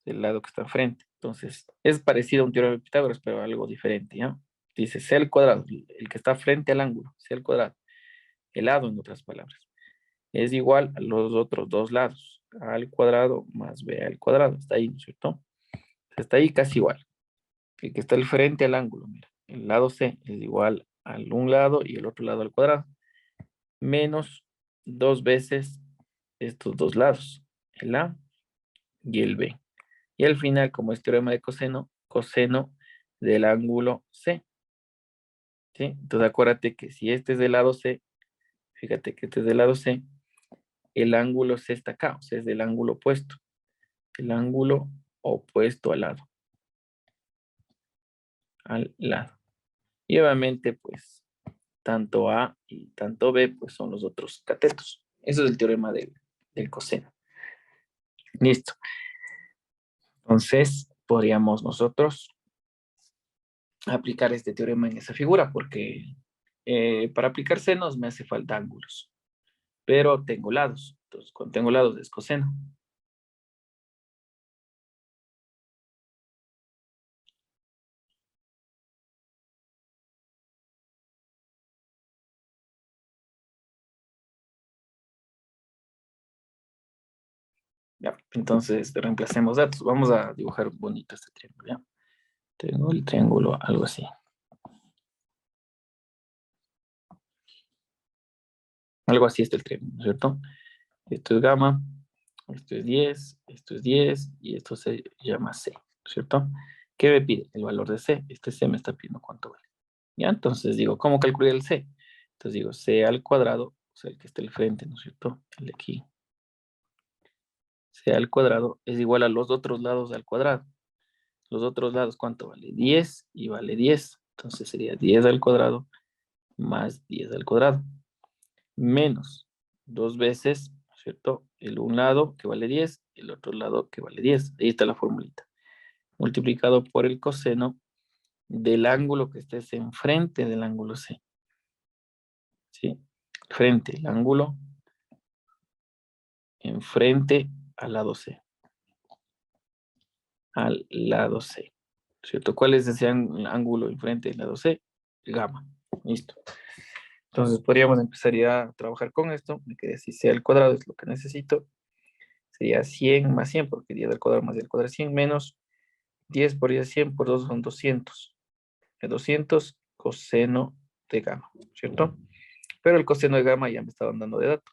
el lado que está enfrente. Entonces, es parecido a un teorema de Pitágoras, pero algo diferente, ¿ya? Dice C al cuadrado, el que está frente al ángulo, C al cuadrado. El lado, en otras palabras, es igual a los otros dos lados, A al cuadrado más B al cuadrado. Está ahí, ¿no es cierto? Está ahí casi igual. El que está al frente al ángulo, mira, el lado C es igual al un lado y el otro lado al cuadrado, menos dos veces estos dos lados, el A y el B. Y al final, como es teorema de coseno, coseno del ángulo C. ¿Sí? Entonces acuérdate que si este es del lado C, fíjate que este es del lado C, el ángulo C está acá, o sea, es del ángulo opuesto. El ángulo opuesto al lado. Al lado. Y obviamente, pues, tanto A y tanto B, pues son los otros catetos. Eso es el teorema del coseno. Listo. Entonces, podríamos nosotros aplicar este teorema en esa figura, porque para aplicar senos me hace falta ángulos, pero tengo lados. Entonces, cuando tengo lados es coseno. Ya, entonces reemplacemos datos. Vamos a dibujar bonito este triángulo, ¿ya? Tengo el triángulo, algo así. Algo así está el triángulo, ¿no es cierto? Esto es gamma, esto es 10 y esto se llama C, ¿cierto? ¿Qué me pide? El valor de C. Este C me está pidiendo cuánto vale. ¿Ya? Entonces digo, ¿cómo calculé el C? Entonces digo, C al cuadrado, o sea, el que está al frente, ¿no es cierto? El de aquí. C al cuadrado es igual a los otros lados al cuadrado. Los otros lados, ¿cuánto vale? 10 y vale 10. Entonces sería 10 al cuadrado más 10 al cuadrado. Menos dos veces, ¿cierto? El un lado que vale 10, el otro lado que vale 10. Ahí está la formulita. Multiplicado por el coseno del ángulo que estés enfrente del ángulo C. ¿Sí? Frente, el ángulo enfrente al lado C. Al lado C. ¿Cierto? ¿Cuál es ese ángulo enfrente del lado C? Gamma. Listo. Entonces podríamos empezar ya a trabajar con esto. Me quedé si C al cuadrado es lo que necesito. Sería 100 más 100, porque 10 al cuadrado más 10 al cuadrado es 100, menos 10 por 10 es 100, por 2 son 200. 200 coseno de gamma, ¿cierto? Pero el coseno de gamma ya me estaban dando de dato.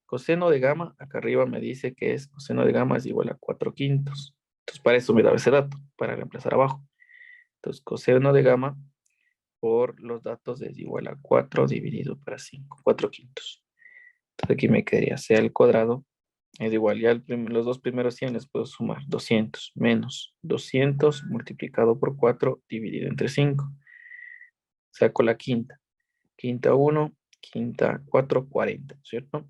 Coseno de gamma, acá arriba me dice que es coseno de gamma es igual a 4 quintos. Entonces para eso me daba ese dato, para reemplazar abajo. Entonces coseno de gamma por los datos es igual a 4 dividido para 5, 4 quintos. Entonces aquí me quedaría C al cuadrado es igual, ya los dos primeros 100 les puedo sumar, 200 menos 200 multiplicado por 4 dividido entre 5. Saco la quinta. Quinta 1, quinta 4, 40, ¿cierto?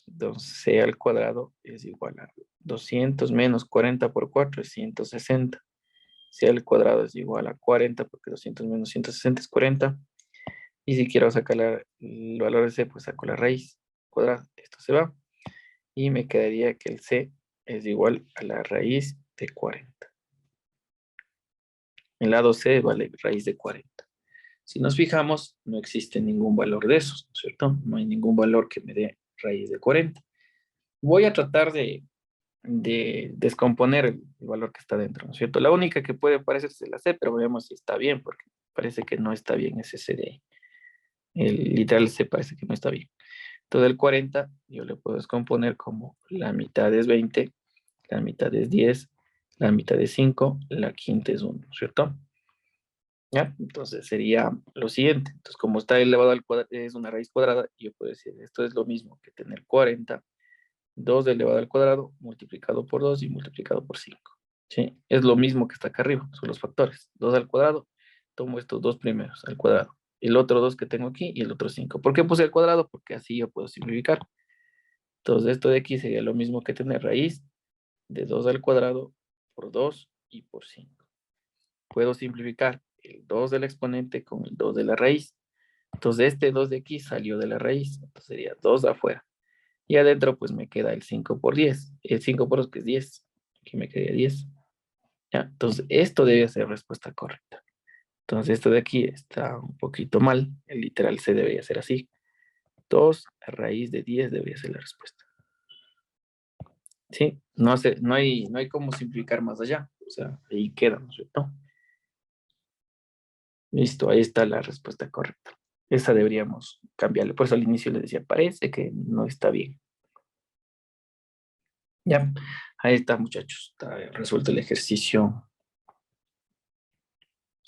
Entonces C al cuadrado es igual a 200 menos 40 por 4 es 160. C al cuadrado es igual a 40 porque 200 menos 160 es 40. Y si quiero sacar el valor de C, pues saco la raíz cuadrada. Esto se va. Y me quedaría que el C es igual a la raíz de 40. El lado C vale raíz de 40. Si nos fijamos, no existe ningún valor de esos, ¿no es cierto? No hay ningún valor que me dé raíz de 40. Voy a tratar de descomponer el valor que está dentro, ¿no es cierto? La única que puede parecerse es la C, pero veamos si está bien, porque parece que no está bien ese C de ahí. El literal C parece que no está bien. Todo el 40 yo le puedo descomponer como la mitad es 20, la mitad es 10, la mitad es 5, la quinta es 1, ¿cierto? ¿Ya? Entonces sería lo siguiente. Entonces, como está elevado al cuadrado, es una raíz cuadrada, yo puedo decir, esto es lo mismo que tener 40, 2 elevado al cuadrado, multiplicado por 2 y multiplicado por 5. ¿Sí? Es lo mismo que está acá arriba, son los factores. 2 al cuadrado, tomo estos dos primeros al cuadrado. El otro 2 que tengo aquí y el otro 5. ¿Por qué puse al cuadrado? Porque así yo puedo simplificar. Entonces, esto de aquí sería lo mismo que tener raíz de 2 al cuadrado por 2 y por 5. Puedo simplificar el 2 del exponente con el 2 de la raíz. Entonces este 2 de aquí salió de la raíz, entonces sería 2 afuera. Y adentro pues me queda el 5 por 10. El 5 por 2 que es 10. Aquí me quedaría 10. ¿Ya? Entonces esto debe ser respuesta correcta. Entonces esto de aquí está un poquito mal. El literal se debería hacer así. 2 a raíz de 10 debería ser la respuesta. ¿Sí? No hay cómo simplificar más allá. O sea, ahí queda, ¿no es cierto? Listo, ahí está la respuesta correcta. Esa deberíamos cambiarle. Por eso al inicio les decía, parece que no está bien. Ya, ahí está, muchachos. Está resuelto el ejercicio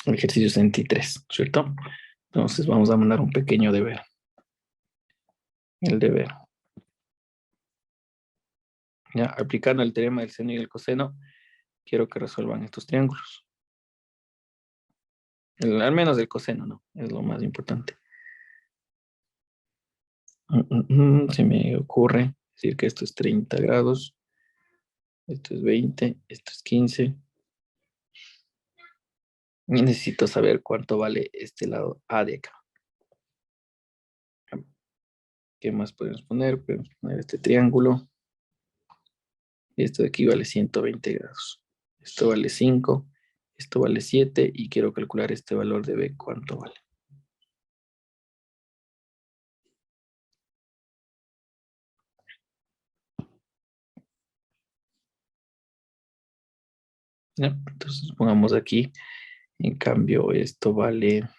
63, ¿cierto? Entonces vamos a mandar un pequeño deber. El deber. Ya, aplicando el teorema del seno y el coseno, quiero que resuelvan estos triángulos. Al menos el coseno, ¿no? Es lo más importante. Se me ocurre decir que esto es 30 grados, esto es 20, esto es 15. Y necesito saber cuánto vale este lado A de acá. ¿Qué más podemos poner? Podemos poner este triángulo. Esto de aquí vale 120 grados. Esto vale 5, esto vale 7 y quiero calcular este valor de B, ¿cuánto vale? ¿Ya? Entonces pongamos aquí, en cambio esto vale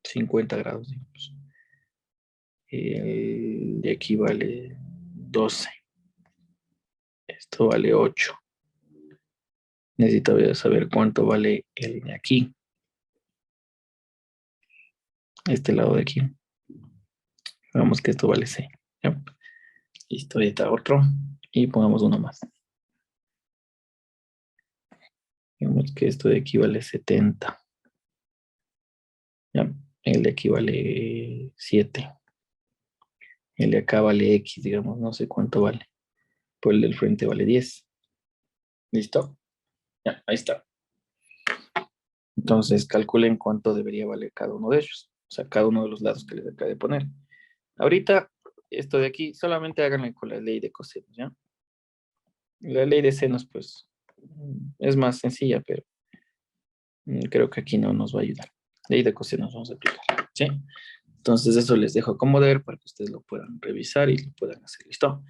50 grados, digamos. El de aquí vale 12. Esto vale 8. Necesito saber cuánto vale el de aquí. Este lado de aquí. Vamos que esto vale 6. ¿Ya? Listo, ahí está otro. Y pongamos uno más. Digamos que esto de aquí vale 70. ¿Ya? El de aquí vale 7. El de acá vale X, digamos, no sé cuánto vale. Por el del frente vale 10. ¿Listo? Ya, ahí está. Entonces calculen cuánto debería valer cada uno de ellos. O sea, cada uno de los lados que les acabo de poner. Ahorita, esto de aquí, solamente háganlo con la ley de cosenos, ¿ya? La ley de senos, pues, es más sencilla, pero creo que aquí no nos va a ayudar. Ley de cosenos vamos a aplicar, ¿sí? Entonces eso les dejo como deber para que ustedes lo puedan revisar y lo puedan hacer. ¿Listo?